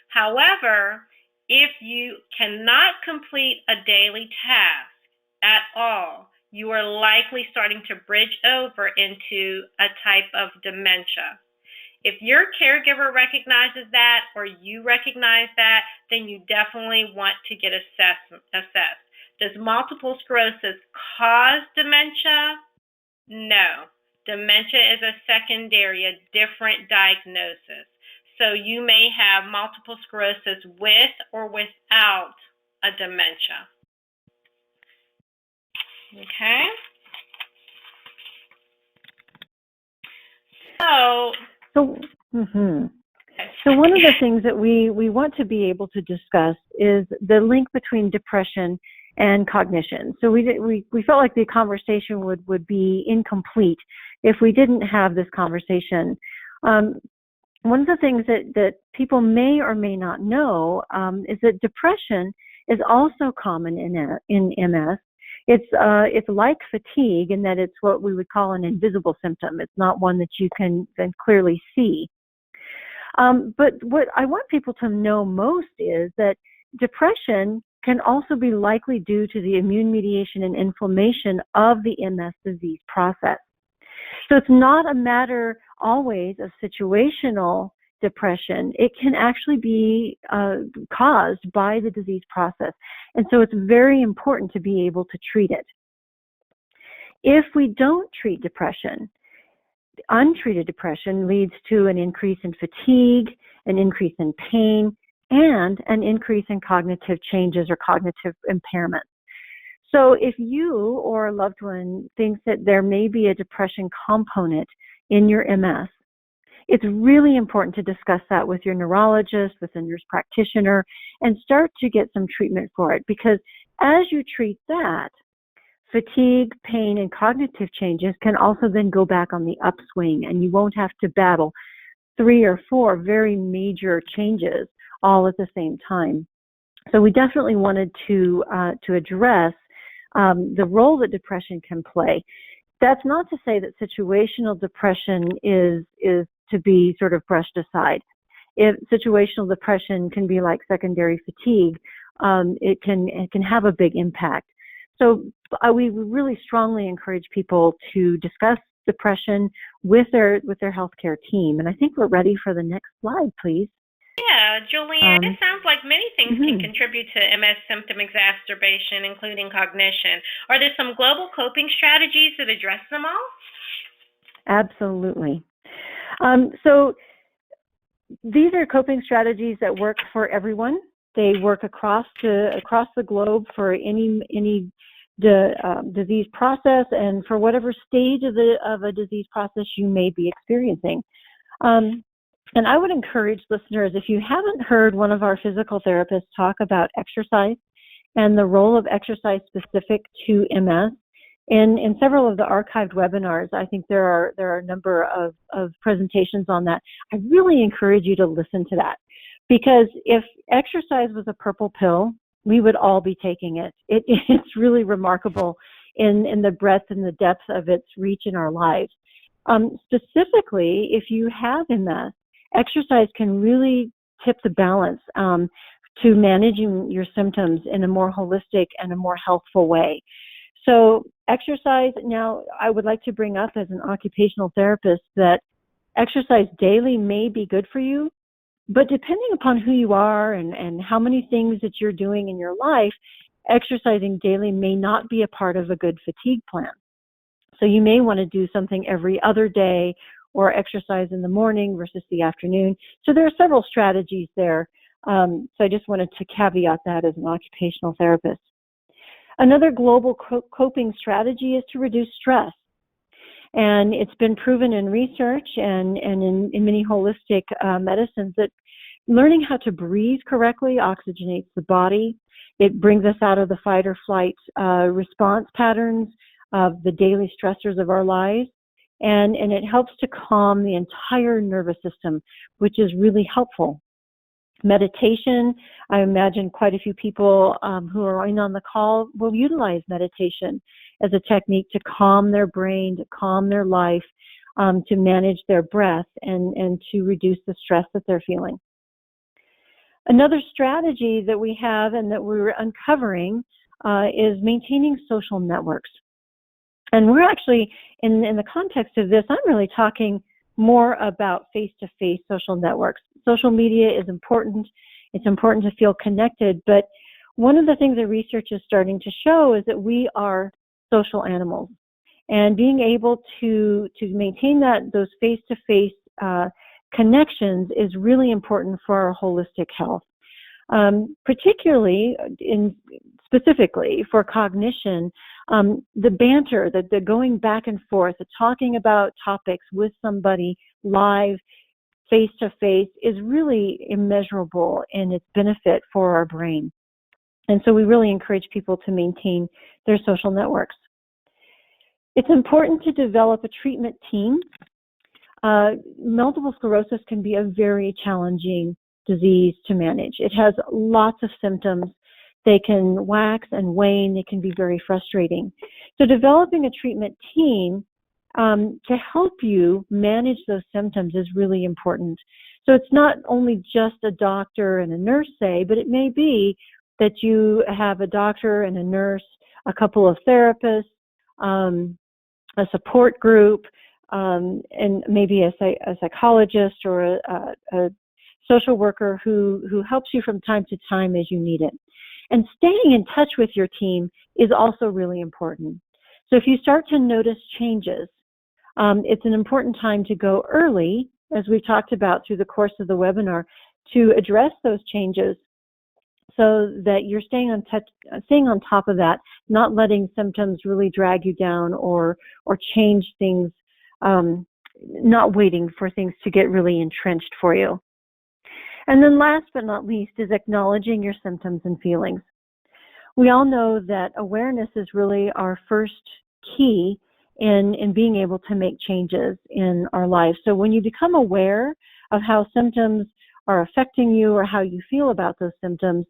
However, if you cannot complete a daily task at all, you are likely starting to bridge over into a type of dementia. If your caregiver recognizes that, or you recognize that, then you definitely want to get assessed. Does multiple sclerosis cause dementia? No. Dementia is a secondary, a different diagnosis. So you may have multiple sclerosis with or without a dementia. Okay? So one of the things that we want to be able to discuss is the link between depression and cognition. So we felt like the conversation would be incomplete if we didn't have this conversation. One of the things that people may or may not know is that depression is also common in MS. It's like fatigue in that it's what we would call an invisible symptom. It's not one that you can clearly see. But what I want people to know most is that depression can also be likely due to the immune mediation and inflammation of the MS disease process. So it's not a matter always of situational depression. It can actually be caused by the disease process. And so it's very important to be able to treat it. If we don't treat depression, untreated depression leads to an increase in fatigue, an increase in pain, and an increase in cognitive changes or cognitive impairment. So if you or a loved one thinks that there may be a depression component in your MS, it's really important to discuss that with your neurologist, with a nurse practitioner, and start to get some treatment for it. Because as you treat that, fatigue, pain, and cognitive changes can also then go back on the upswing, and you won't have to battle 3 or 4 very major changes all at the same time. So we definitely wanted to address the role that depression can play. That's not to say that situational depression is to be sort of brushed aside. If situational depression can be like secondary fatigue, it can have a big impact. So we really strongly encourage people to discuss depression with their healthcare team. And I think we're ready for the next slide, please. Yeah, Julianne, it sounds like many things can contribute to MS symptom exacerbation, including cognition. Are there some global coping strategies that address them all? Absolutely. So these are coping strategies that work for everyone. They work across the globe for any disease process and for whatever stage of a disease process you may be experiencing. And I would encourage listeners, if you haven't heard one of our physical therapists talk about exercise and the role of exercise specific to MS, in several of the archived webinars, I think there are a number of presentations on that. I really encourage you to listen to that, because if exercise was a purple pill, we would all be taking it. It's really remarkable in the breadth and the depth of its reach in our lives. Specifically, if you have MS, exercise can really tip the balance to managing your symptoms in a more holistic and a more healthful way. So exercise, now I would like to bring up as an occupational therapist that exercise daily may be good for you, but depending upon who you are and how many things that you're doing in your life, exercising daily may not be a part of a good fatigue plan. So you may want to do something every other day or exercise in the morning versus the afternoon. So there are several strategies there. So I just wanted to caveat that as an occupational therapist. Another global coping strategy is to reduce stress. And it's been proven in research and in many holistic medicines that learning how to breathe correctly oxygenates the body. It brings us out of the fight or flight response patterns of the daily stressors of our lives. And it helps to calm the entire nervous system, which is really helpful. Meditation, I imagine quite a few people who are on the call will utilize meditation as a technique to calm their brain, to calm their life, to manage their breath, and to reduce the stress that they're feeling. Another strategy that we have and that we're uncovering is maintaining social networks. And we're actually, in the context of this, I'm really talking more about face-to-face social networks. Social media is important. It's important to feel connected, but one of the things that research is starting to show is that we are social animals. And being able to maintain those face-to-face connections is really important for our holistic health. Particularly specifically for cognition, the banter, the going back and forth, the talking about topics with somebody live, face-to-face, is really immeasurable in its benefit for our brain. And so we really encourage people to maintain their social networks. It's important to develop a treatment team. Multiple sclerosis can be a very challenging disease to manage. It has lots of symptoms. They can wax and wane. They can be very frustrating. So developing a treatment team to help you manage those symptoms is really important. So it's not only just a doctor and a nurse, say, but it may be that you have a doctor and a nurse, a couple of therapists, a support group, and maybe a psychologist or a social worker who helps you from time to time as you need it. And staying in touch with your team is also really important. So if you start to notice changes, it's an important time to go early, as we've talked about through the course of the webinar, to address those changes so that you're staying on top of that, not letting symptoms really drag you down or change things, not waiting for things to get really entrenched for you. And then last but not least is acknowledging your symptoms and feelings. We all know that awareness is really our first key in being able to make changes in our lives. So when you become aware of how symptoms are affecting you or how you feel about those symptoms,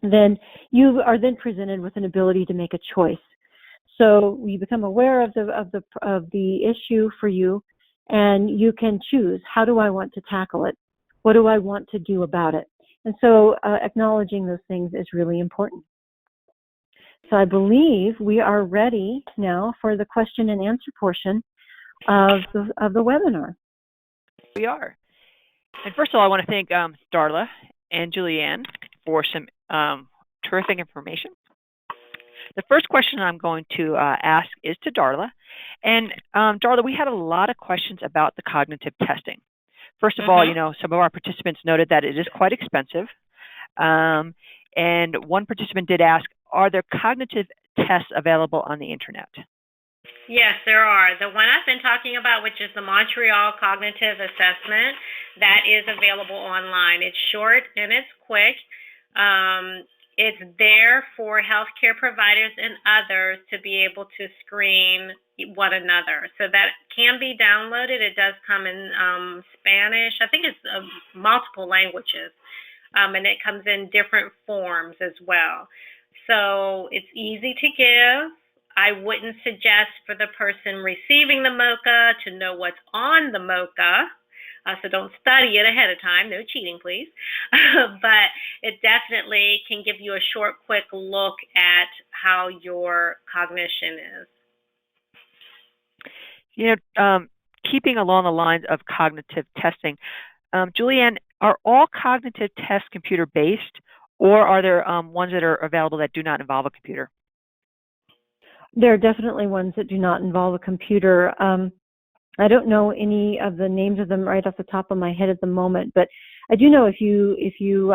then you are then presented with an ability to make a choice. So you become aware of the issue for you, and you can choose, how do I want to tackle it? What do I want to do about it? And so acknowledging those things is really important. So I believe we are ready now for the question and answer portion of the webinar. We are. And first of all, I want to thank Darla and Julianne for some terrific information. The first question I'm going to ask is to Darla. And Darla, we had a lot of questions about the cognitive testing. First of all, some of our participants noted that it is quite expensive. And one participant did ask, are there cognitive tests available on the internet? Yes, there are. The one I've been talking about, which is the Montreal Cognitive Assessment, that is available online. It's short and it's quick. It's there for healthcare providers and others to be able to screen one another. So that can be downloaded. It does come in Spanish. I think it's multiple languages. And it comes in different forms as well. So it's easy to give. I wouldn't suggest for the person receiving the MOCA to know what's on the MOCA. So don't study it ahead of time. No cheating, please. But it definitely can give you a short, quick look at how your cognition is. Keeping along the lines of cognitive testing, Julianne, are all cognitive tests computer-based, or are there ones that are available that do not involve a computer? There are definitely ones that do not involve a computer. I don't know any of the names of them right off the top of my head at the moment, but I do know if you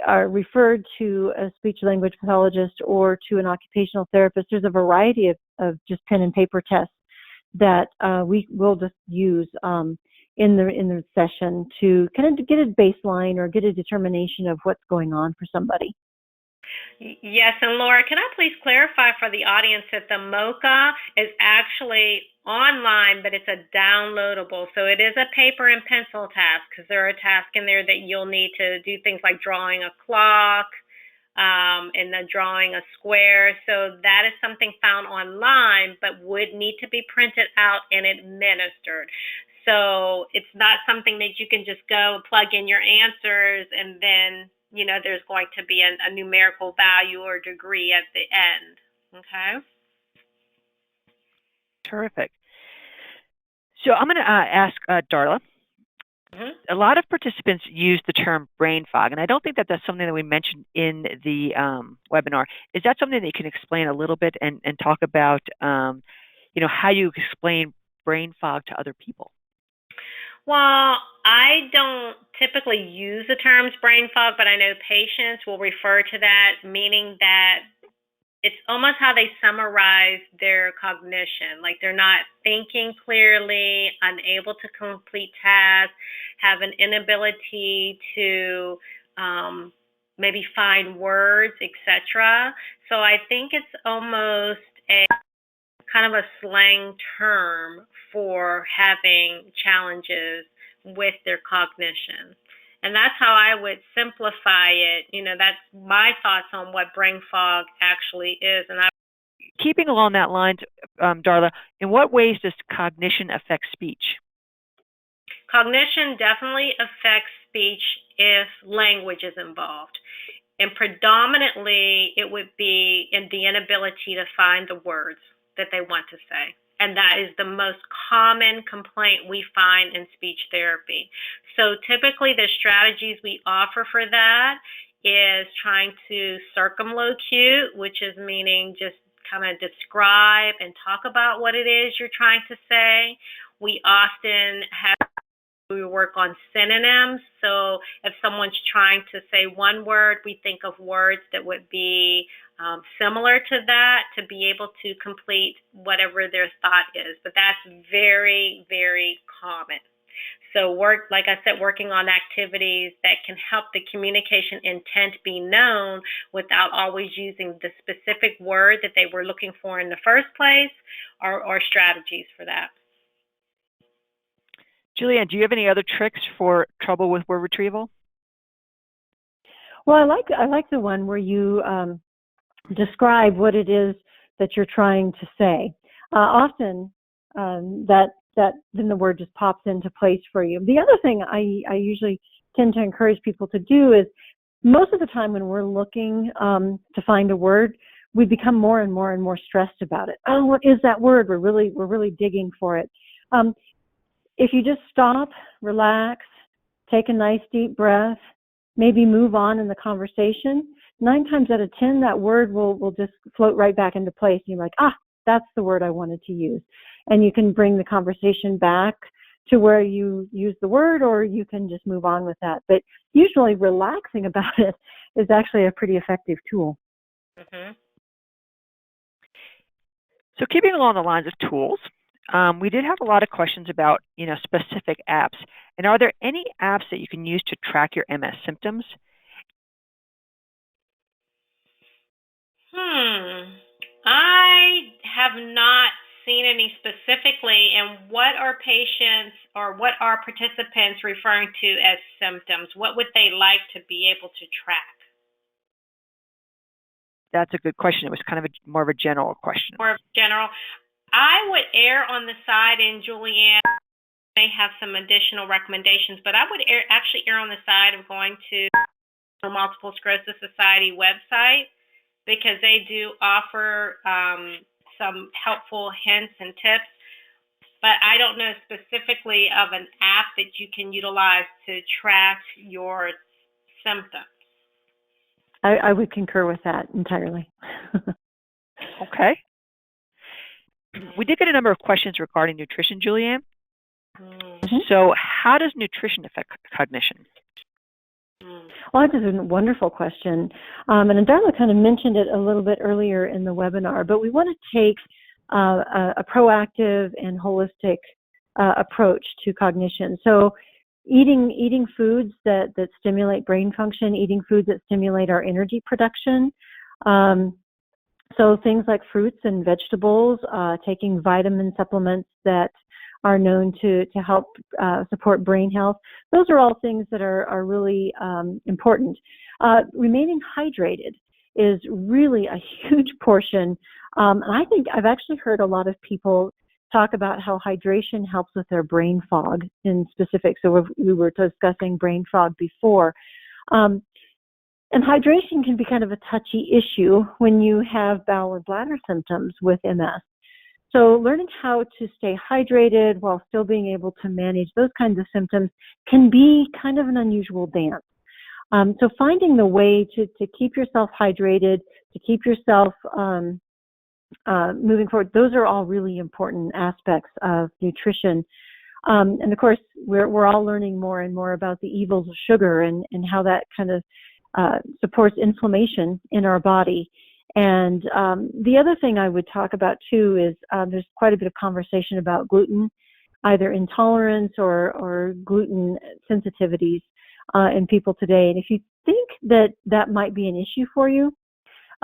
are referred to a speech language pathologist or to an occupational therapist, there's a variety of just pen and paper tests that we will just use in the session to kind of get a baseline or get a determination of what's going on for somebody. Yes, and Laura, can I please clarify for the audience that the MOCA is actually online, but it's a downloadable. So it is a paper and pencil task, because there are tasks in there that you'll need to do things like drawing a clock and then drawing a square. So that is something found online, but would need to be printed out and administered. So it's not something that you can just go plug in your answers and then there's going to be a numerical value or degree at the end. Okay? Terrific. So I'm going to ask Darla. A lot of participants use the term brain fog, and I don't think that that's something that we mentioned in the webinar. Is that something that you can explain a little bit and talk about, how you explain brain fog to other people? Well, I don't typically use the terms brain fog, but I know patients will refer to that, meaning that it's almost how they summarize their cognition. Like they're not thinking clearly, unable to complete tasks, have an inability to maybe find words, etc. So I think it's almost a kind of a slang term for having challenges with their cognition. And that's how I would simplify it. That's my thoughts on what brain fog actually is. And keeping along that line, Darla, in what ways does cognition affect speech? Cognition definitely affects speech if language is involved. And predominantly, it would be in the inability to find the words that they want to say. And that is the most common complaint we find in speech therapy. So typically the strategies we offer for that is trying to circumlocute, which is meaning just kind of describe and talk about what it is you're trying to say. We often work on synonyms. So if someone's trying to say one word, we think of words that would be similar to that to be able to complete whatever their thought is. But that's very, very common. So like I said, working on activities that can help the communication intent be known without always using the specific word that they were looking for in the first place, or strategies for that. Julianne, do you have any other tricks for trouble with word retrieval? Well, I like the one where you describe what it is that you're trying to say. Often that then the word just pops into place for you. The other thing I usually tend to encourage people to do is, most of the time when we're looking to find a word, we become more and more and more stressed about it. Oh, what is that word? We're really digging for it. If you just stop, relax, take a nice deep breath, maybe move on in the conversation, 9 times out of 10, that word will just float right back into place. You're like, that's the word I wanted to use. And you can bring the conversation back to where you use the word, or you can just move on with that. But usually relaxing about it is actually a pretty effective tool. Mm-hmm. So keeping along the lines of tools, we did have a lot of questions about, specific apps. And are there any apps that you can use to track your MS symptoms? I have not seen any specifically. And what are patients or what are participants referring to as symptoms? What would they like to be able to track? That's a good question. It was kind of more of a general question. More general. I would err on the side, and Julianne may have some additional recommendations, but I would actually err on the side of going to the Multiple Sclerosis Society website, because they do offer some helpful hints and tips. But I don't know specifically of an app that you can utilize to track your symptoms. I would concur with that entirely. Okay. We did get a number of questions regarding nutrition, Julianne. Mm-hmm. So how does nutrition affect cognition? Well, that's a wonderful question. And Darla kind of mentioned it a little bit earlier in the webinar, but we want to take a proactive and holistic approach to cognition. So eating foods that stimulate brain function, eating foods that stimulate our energy production. So things like fruits and vegetables, taking vitamin supplements that are known to help support brain health. Those are all things that are really important. Remaining hydrated is really a huge portion. And I think I've actually heard a lot of people talk about how hydration helps with their brain fog in specific. So we were discussing brain fog before. And hydration can be kind of a touchy issue when you have bowel or bladder symptoms with MS. So learning how to stay hydrated while still being able to manage those kinds of symptoms can be kind of an unusual dance. So finding the way to keep yourself hydrated, to keep yourself moving forward, those are all really important aspects of nutrition. And of course, we're all learning more and more about the evils of sugar and how that kind of supports inflammation in our body. And the other thing I would talk about too is there's quite a bit of conversation about gluten, either intolerance or gluten sensitivities in people today. And if you think that might be an issue for you,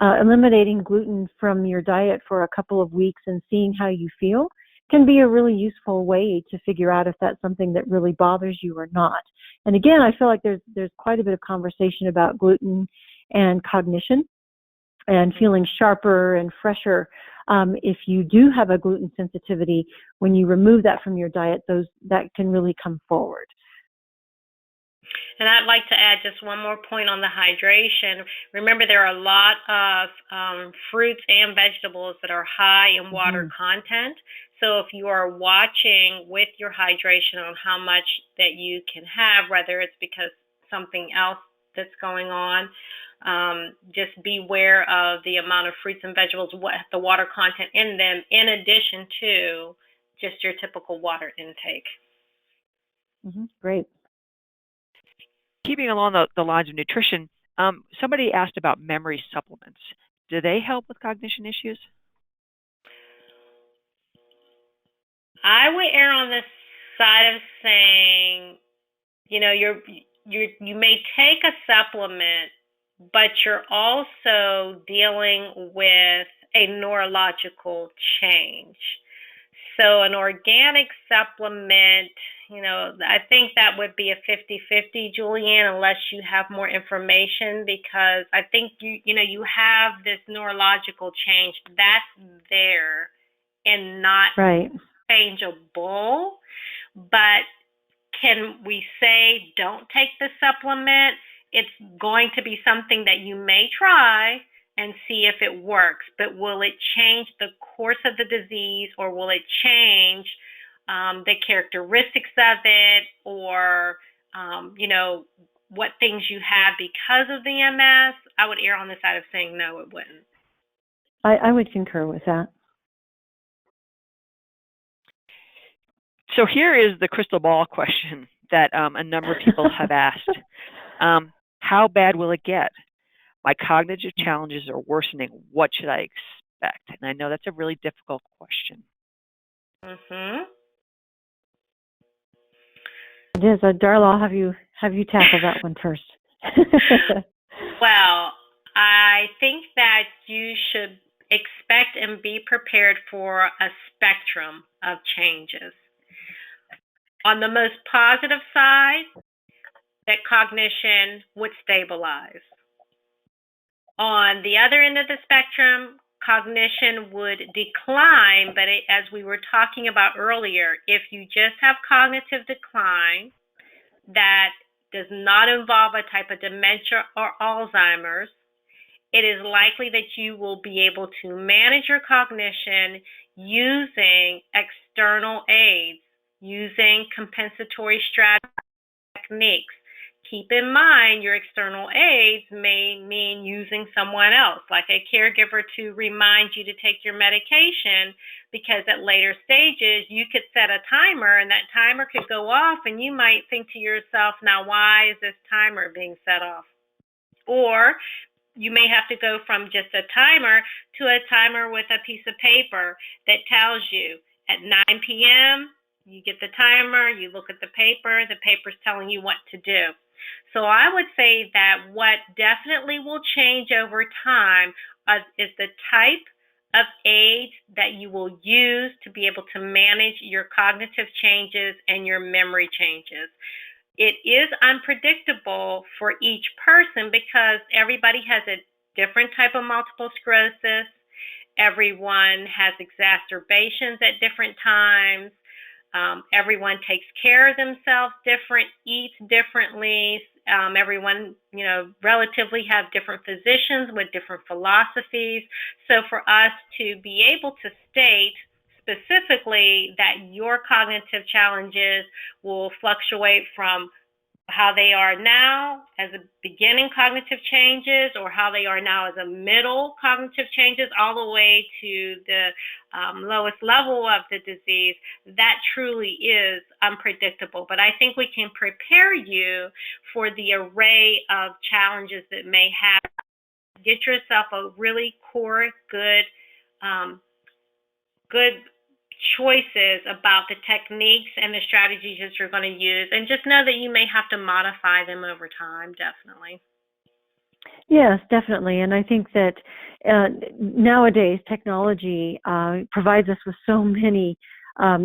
eliminating gluten from your diet for a couple of weeks and seeing how you feel can be a really useful way to figure out if that's something that really bothers you or not. And again, I feel like there's quite a bit of conversation about gluten and cognition and feeling sharper and fresher. If you do have a gluten sensitivity, when you remove that from your diet, that can really come forward. And I'd like to add just one more point on the hydration. Remember, there are a lot of fruits and vegetables that are high in water content. So if you are watching with your hydration on how much that you can have, whether it's because something else that's going on, just beware of the amount of fruits and vegetables, the water content in them, in addition to just your typical water intake. Great. Keeping along the lines of nutrition, somebody asked about memory supplements. Do they help with cognition issues? I would err on the side of saying, you may take a supplement, but you're also dealing with a neurological change. So an organic supplement, I think that would be a 50-50, Julianne, unless you have more information, because I think you have this neurological change that's there and not changeable. But can we say don't take the supplement? It's going to be something that you may try and see if it works, but will it change the course of the disease, or will it change the characteristics of it, or what things you have because of the MS? I would err on the side of saying no, it wouldn't. I would concur with that. So here is the crystal ball question that a number of people have asked. How bad will it get? My cognitive challenges are worsening. What should I expect? And I know that's a really difficult question. Mm-hmm. It is. Darla, I'll have you tackle that one first. Well, I think that you should expect and be prepared for a spectrum of changes. On the most positive side, that cognition would stabilize. On the other end of the spectrum, cognition would decline, but as we were talking about earlier, if you just have cognitive decline that does not involve a type of dementia or Alzheimer's, it is likely that you will be able to manage your cognition using external aids, using compensatory techniques. Keep in mind your external aids may mean using someone else, like a caregiver, to remind you to take your medication, because at later stages you could set a timer and that timer could go off and you might think to yourself, now why is this timer being set off? Or you may have to go from just a timer to a timer with a piece of paper that tells you at 9 p.m., you get the timer, you look at the paper's telling you what to do. So I would say that what definitely will change over time is the type of aids that you will use to be able to manage your cognitive changes and your memory changes. It is unpredictable for each person because everybody has a different type of multiple sclerosis. Everyone has exacerbations at different times. Everyone takes care of themselves different, eats differently. Everyone, relatively have different physicians with different philosophies. So for us to be able to state specifically that your cognitive challenges will fluctuate from how they are now as a beginning cognitive changes, or how they are now as a middle cognitive changes, all the way to the lowest level of the disease, that truly is unpredictable. But I think we can prepare you for the array of challenges that may happen. Get yourself a really core, good choices about the techniques and the strategies that you're going to use, and just know that you may have to modify them over time, definitely. Yes, definitely. And I think that nowadays technology provides us with so many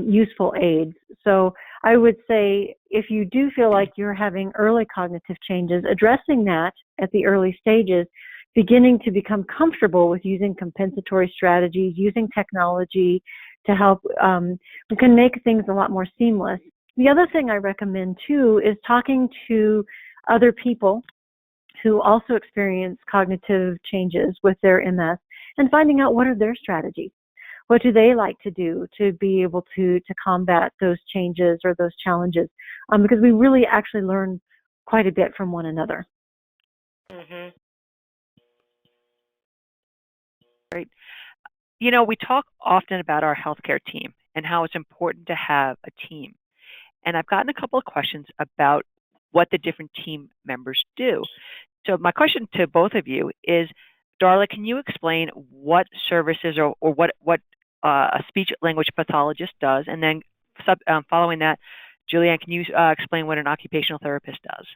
useful aids. So I would say if you do feel like you're having early cognitive changes, addressing that at the early stages, beginning to become comfortable with using compensatory strategies, using technology to help, we can make things a lot more seamless. The other thing I recommend too is talking to other people who also experience cognitive changes with their MS and finding out what are their strategies. What do they like to do to be able to combat those changes or those challenges? Because we really actually learn quite a bit from one another. Mm-hmm. Great. We talk often about our healthcare team and how it's important to have a team. And I've gotten a couple of questions about what the different team members do. So my question to both of you is, Darla, can you explain what services or what a speech language pathologist does? And then following that, Julianne, can you explain what an occupational therapist does?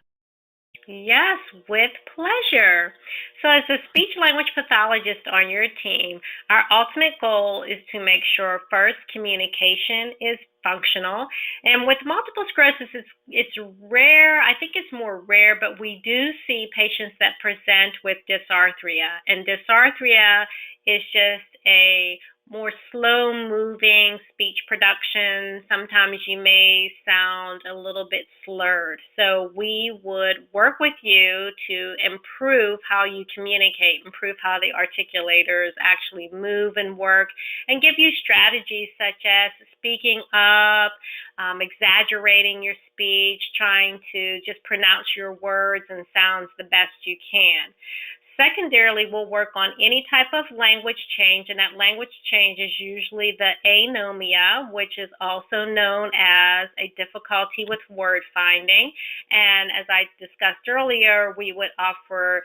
Yes, with pleasure. So as a speech language pathologist on your team, our ultimate goal is to make sure first communication is functional. And with multiple sclerosis, it's rare. I think it's more rare, but we do see patients that present with dysarthria. And dysarthria is just a more slow-moving speech production. Sometimes you may sound a little bit slurred. So we would work with you to improve how you communicate, improve how the articulators actually move and work, and give you strategies such as speaking up, exaggerating your speech, trying to just pronounce your words and sounds the best you can. Secondarily, we'll work on any type of language change, and that language change is usually the anomia, which is also known as a difficulty with word finding. And as I discussed earlier, we would offer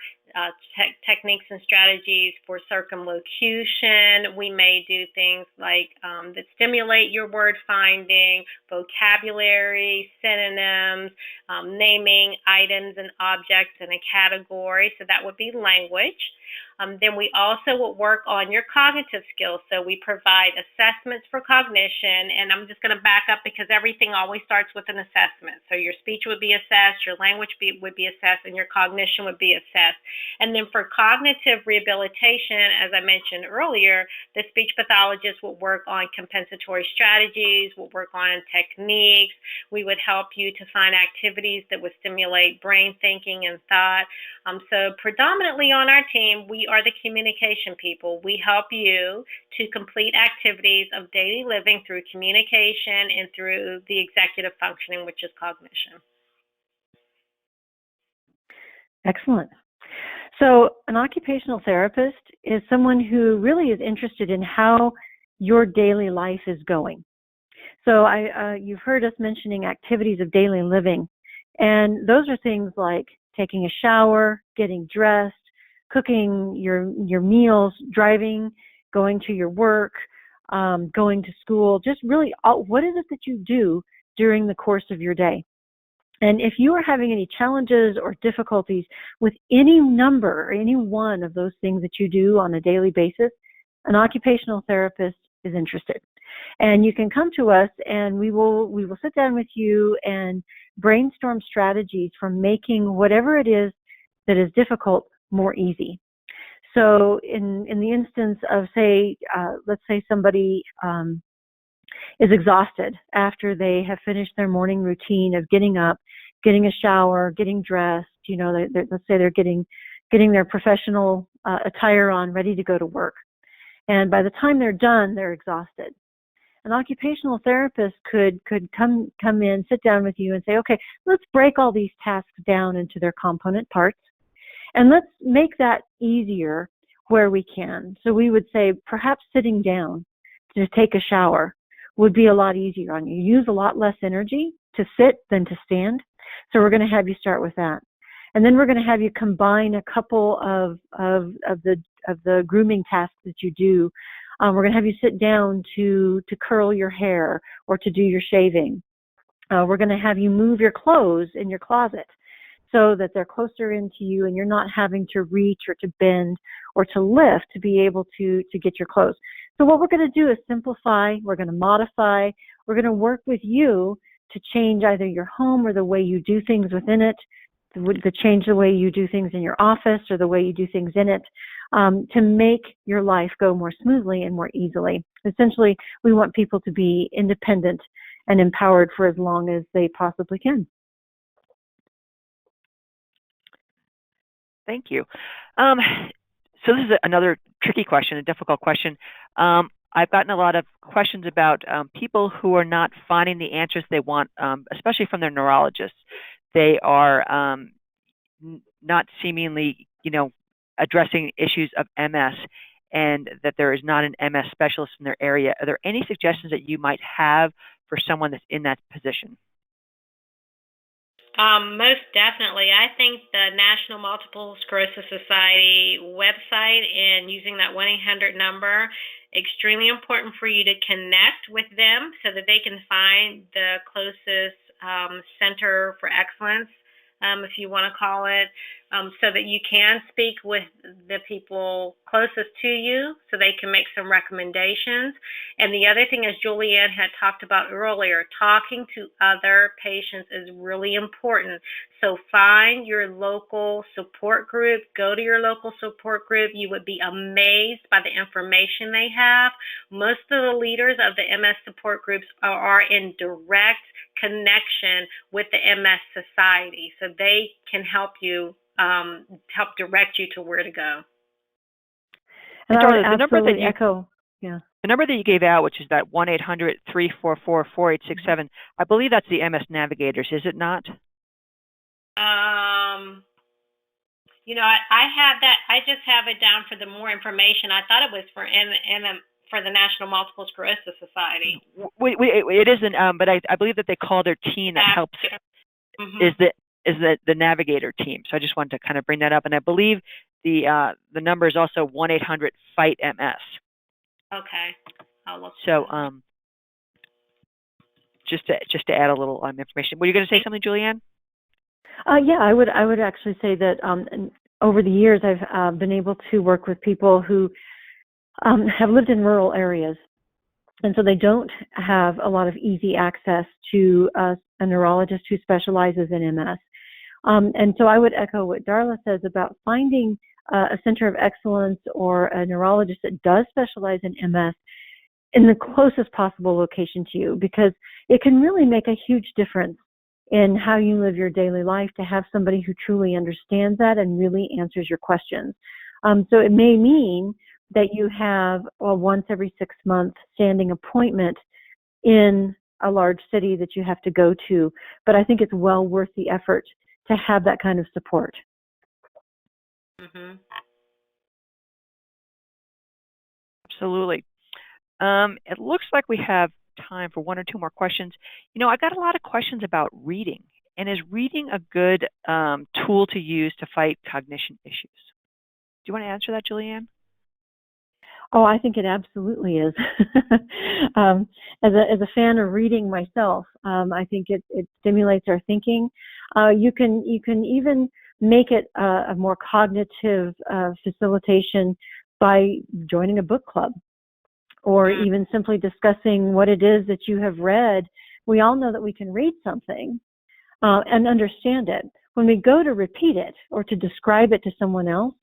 techniques and strategies for circumlocution. We may do things like that stimulate your word finding, vocabulary, synonyms, naming items and objects in a category. So that would be language. Then we also will work on your cognitive skills. So we provide assessments for cognition, and I'm just going to back up because everything always starts with an assessment. So your speech would be assessed, your language would be assessed, and your cognition would be assessed. And then for cognitive rehabilitation, as I mentioned earlier, the speech pathologist will work on compensatory strategies, will work on techniques. We would help you to find activities that would stimulate brain thinking and thought. So predominantly on our team, we are the communication people. We help you to complete activities of daily living through communication and through the executive functioning, which is cognition. Excellent. So an occupational therapist is someone who really is interested in how your daily life is going. So you've heard us mentioning activities of daily living, and those are things like taking a shower, getting dressed, cooking your meals, driving, going to your work, going to school, just really what is it that you do during the course of your day. And if you are having any challenges or difficulties with any number or any one of those things that you do on a daily basis, an occupational therapist is interested. And you can come to us and we will sit down with you and brainstorm strategies for making whatever it is that is difficult more easy. So in the instance of, say, let's say somebody is exhausted after they have finished their morning routine of getting up, getting a shower, getting dressed, let's say they're getting their professional attire on, ready to go to work. And by the time they're done, they're exhausted. An occupational therapist could come in, sit down with you and say, okay, let's break all these tasks down into their component parts, and let's make that easier where we can. So we would say perhaps sitting down to take a shower would be a lot easier on you. You use a lot less energy to sit than to stand. So we're going to have you start with that. And then we're going to have you combine a couple of the grooming tasks that you do. We're going to have you sit down to curl your hair or to do your shaving. We're going to have you move your clothes in your closet so that they're closer into you and you're not having to reach or to bend or to lift to be able to get your clothes. So what we're going to do is simplify, we're going to modify, we're going to work with you to change either your home or the way you do things within it, to change the way you do things in your office or the way you do things in it, to make your life go more smoothly and more easily. Essentially, we want people to be independent and empowered for as long as they possibly can. Thank you. So this is another tricky question, a difficult question. I've gotten a lot of questions about people who are not finding the answers they want, especially from their neurologists. They are not seemingly, addressing issues of MS, and that there is not an MS specialist in their area. Are there any suggestions that you might have for someone that's in that position? Most definitely. I think the National Multiple Sclerosis Society website and using that 1-800 number, extremely important for you to connect with them so that they can find the closest center for excellence, if you want to call it, so that you can speak with the people closest to you so they can make some recommendations. And the other thing, as Julianne had talked about earlier, talking to other patients is really important. So find your local support group, go to your local support group. You would be amazed by the information they have. Most of the leaders of the MS support groups are in direct connection with the MS Society, so they can help you, help direct you to where to go. And Darla, I would absolutely echo. Yeah. The number that you gave out, which is that 1-800-344-4867, I believe that's the MS Navigators, is it not? I have that. I just have it down for the more information. I thought it was for for the National Multiple Sclerosis Society. It isn't, but I believe that they call their team that helps is the navigator team. So I just wanted to kind of bring that up, and I believe the number is also 1-800-FIGHT-MS. Okay, I'll look. So just to add a little information. Were you going to say something, Julianne? Yeah, I would actually say that over the years I've been able to work with people who have lived in rural areas, and so they don't have a lot of easy access to a neurologist who specializes in MS. And so I would echo what Darla says about finding a center of excellence or a neurologist that does specialize in MS in the closest possible location to you, because it can really make a huge difference in how you live your daily life to have somebody who truly understands that and really answers your questions. So it may mean that you have a once every 6 month standing appointment in a large city that you have to go to, but I think it's well worth the effort to have that kind of support. Mm-hmm. Absolutely. It looks like we have time for one or two more questions. I got a lot of questions about reading, and is reading a good tool to use to fight cognition issues? Do you want to answer that, Julianne? Oh, I think it absolutely is. As a fan of reading myself, I think it stimulates our thinking. You can even make it a more cognitive facilitation by joining a book club, or even simply discussing what it is that you have read. We all know that we can read something and understand it. When we go to repeat it or to describe it to someone else,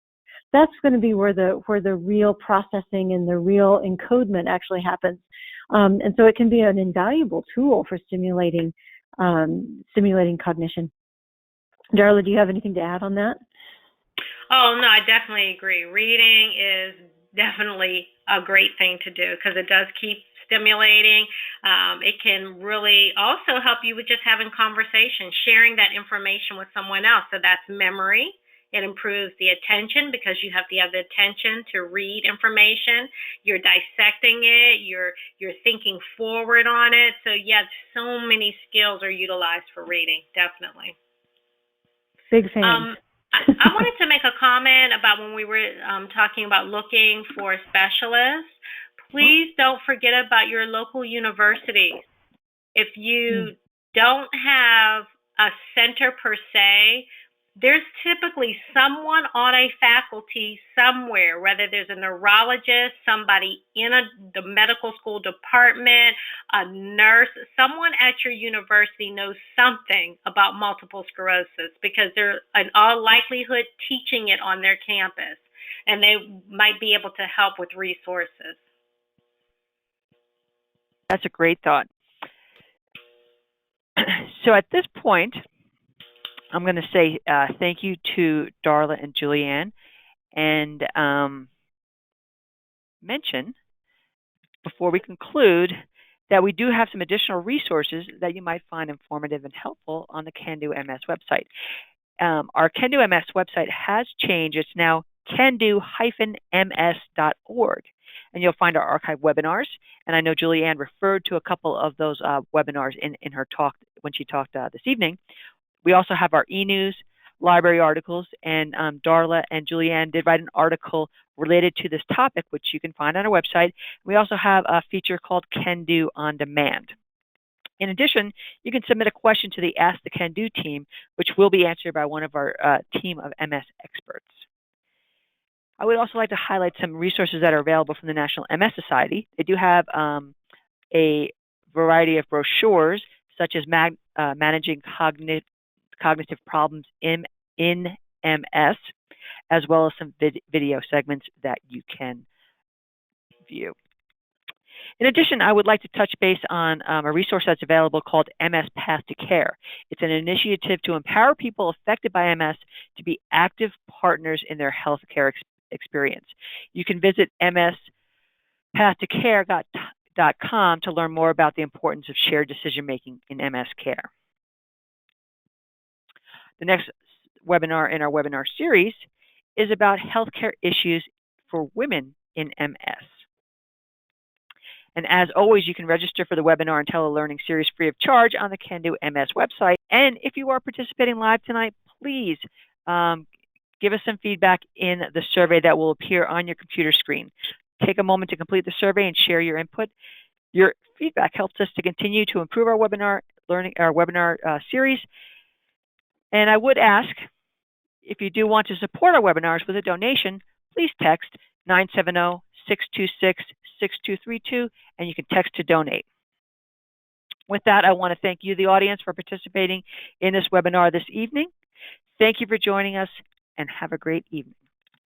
that's going to be where the real processing and the real encodement actually happens. And so it can be an invaluable tool for stimulating cognition. Darla, do you have anything to add on that? Oh, no, I definitely agree. Reading is definitely a great thing to do because it does keep stimulating. It can really also help you with just having conversation, sharing that information with someone else. So that's memory. It improves the attention because you have the attention to read information. You're dissecting it. You're thinking forward on it. So yes, so many skills are utilized for reading. Definitely. Big fan. I wanted to make a comment about when we were talking about looking for specialists. Please don't forget about your local universities. If you don't have a center per se, there's typically someone on a faculty somewhere, whether there's a neurologist, somebody in the medical school department, a nurse, someone at your university knows something about multiple sclerosis because they're in all likelihood teaching it on their campus, and they might be able to help with resources. That's a great thought. So at this point, I'm going to say thank you to Darla and Julianne, and mention before we conclude that we do have some additional resources that you might find informative and helpful on the Can Do MS website. Our Can Do MS website has changed. It's now cando-ms.org, and you'll find our archive webinars. And I know Julianne referred to a couple of those webinars in her talk when she talked this evening. We also have our e-news, library articles, and Darla and Julianne did write an article related to this topic, which you can find on our website. We also have a feature called Can Do on Demand. In addition, you can submit a question to the Ask the Can Do team, which will be answered by one of our team of MS experts. I would also like to highlight some resources that are available from the National MS Society. They do have a variety of brochures, such as managing cognitive problems in MS, as well as some video segments that you can view. In addition, I would like to touch base on a resource that's available called MS Path to Care. It's an initiative to empower people affected by MS to be active partners in their healthcare experience. You can visit mspath2care.com to learn more about the importance of shared decision-making in MS care. The next webinar in our webinar series is about healthcare issues for women in MS. And as always, you can register for the webinar and telelearning series free of charge on the Can Do MS website. And if you are participating live tonight, please give us some feedback in the survey that will appear on your computer screen. Take a moment to complete the survey and share your input. Your feedback helps us to continue to improve our webinar series. And I would ask, if you do want to support our webinars with a donation, please text 970-626-6232, and you can text to donate. With that, I want to thank you, the audience, for participating in this webinar this evening. Thank you for joining us, and have a great evening.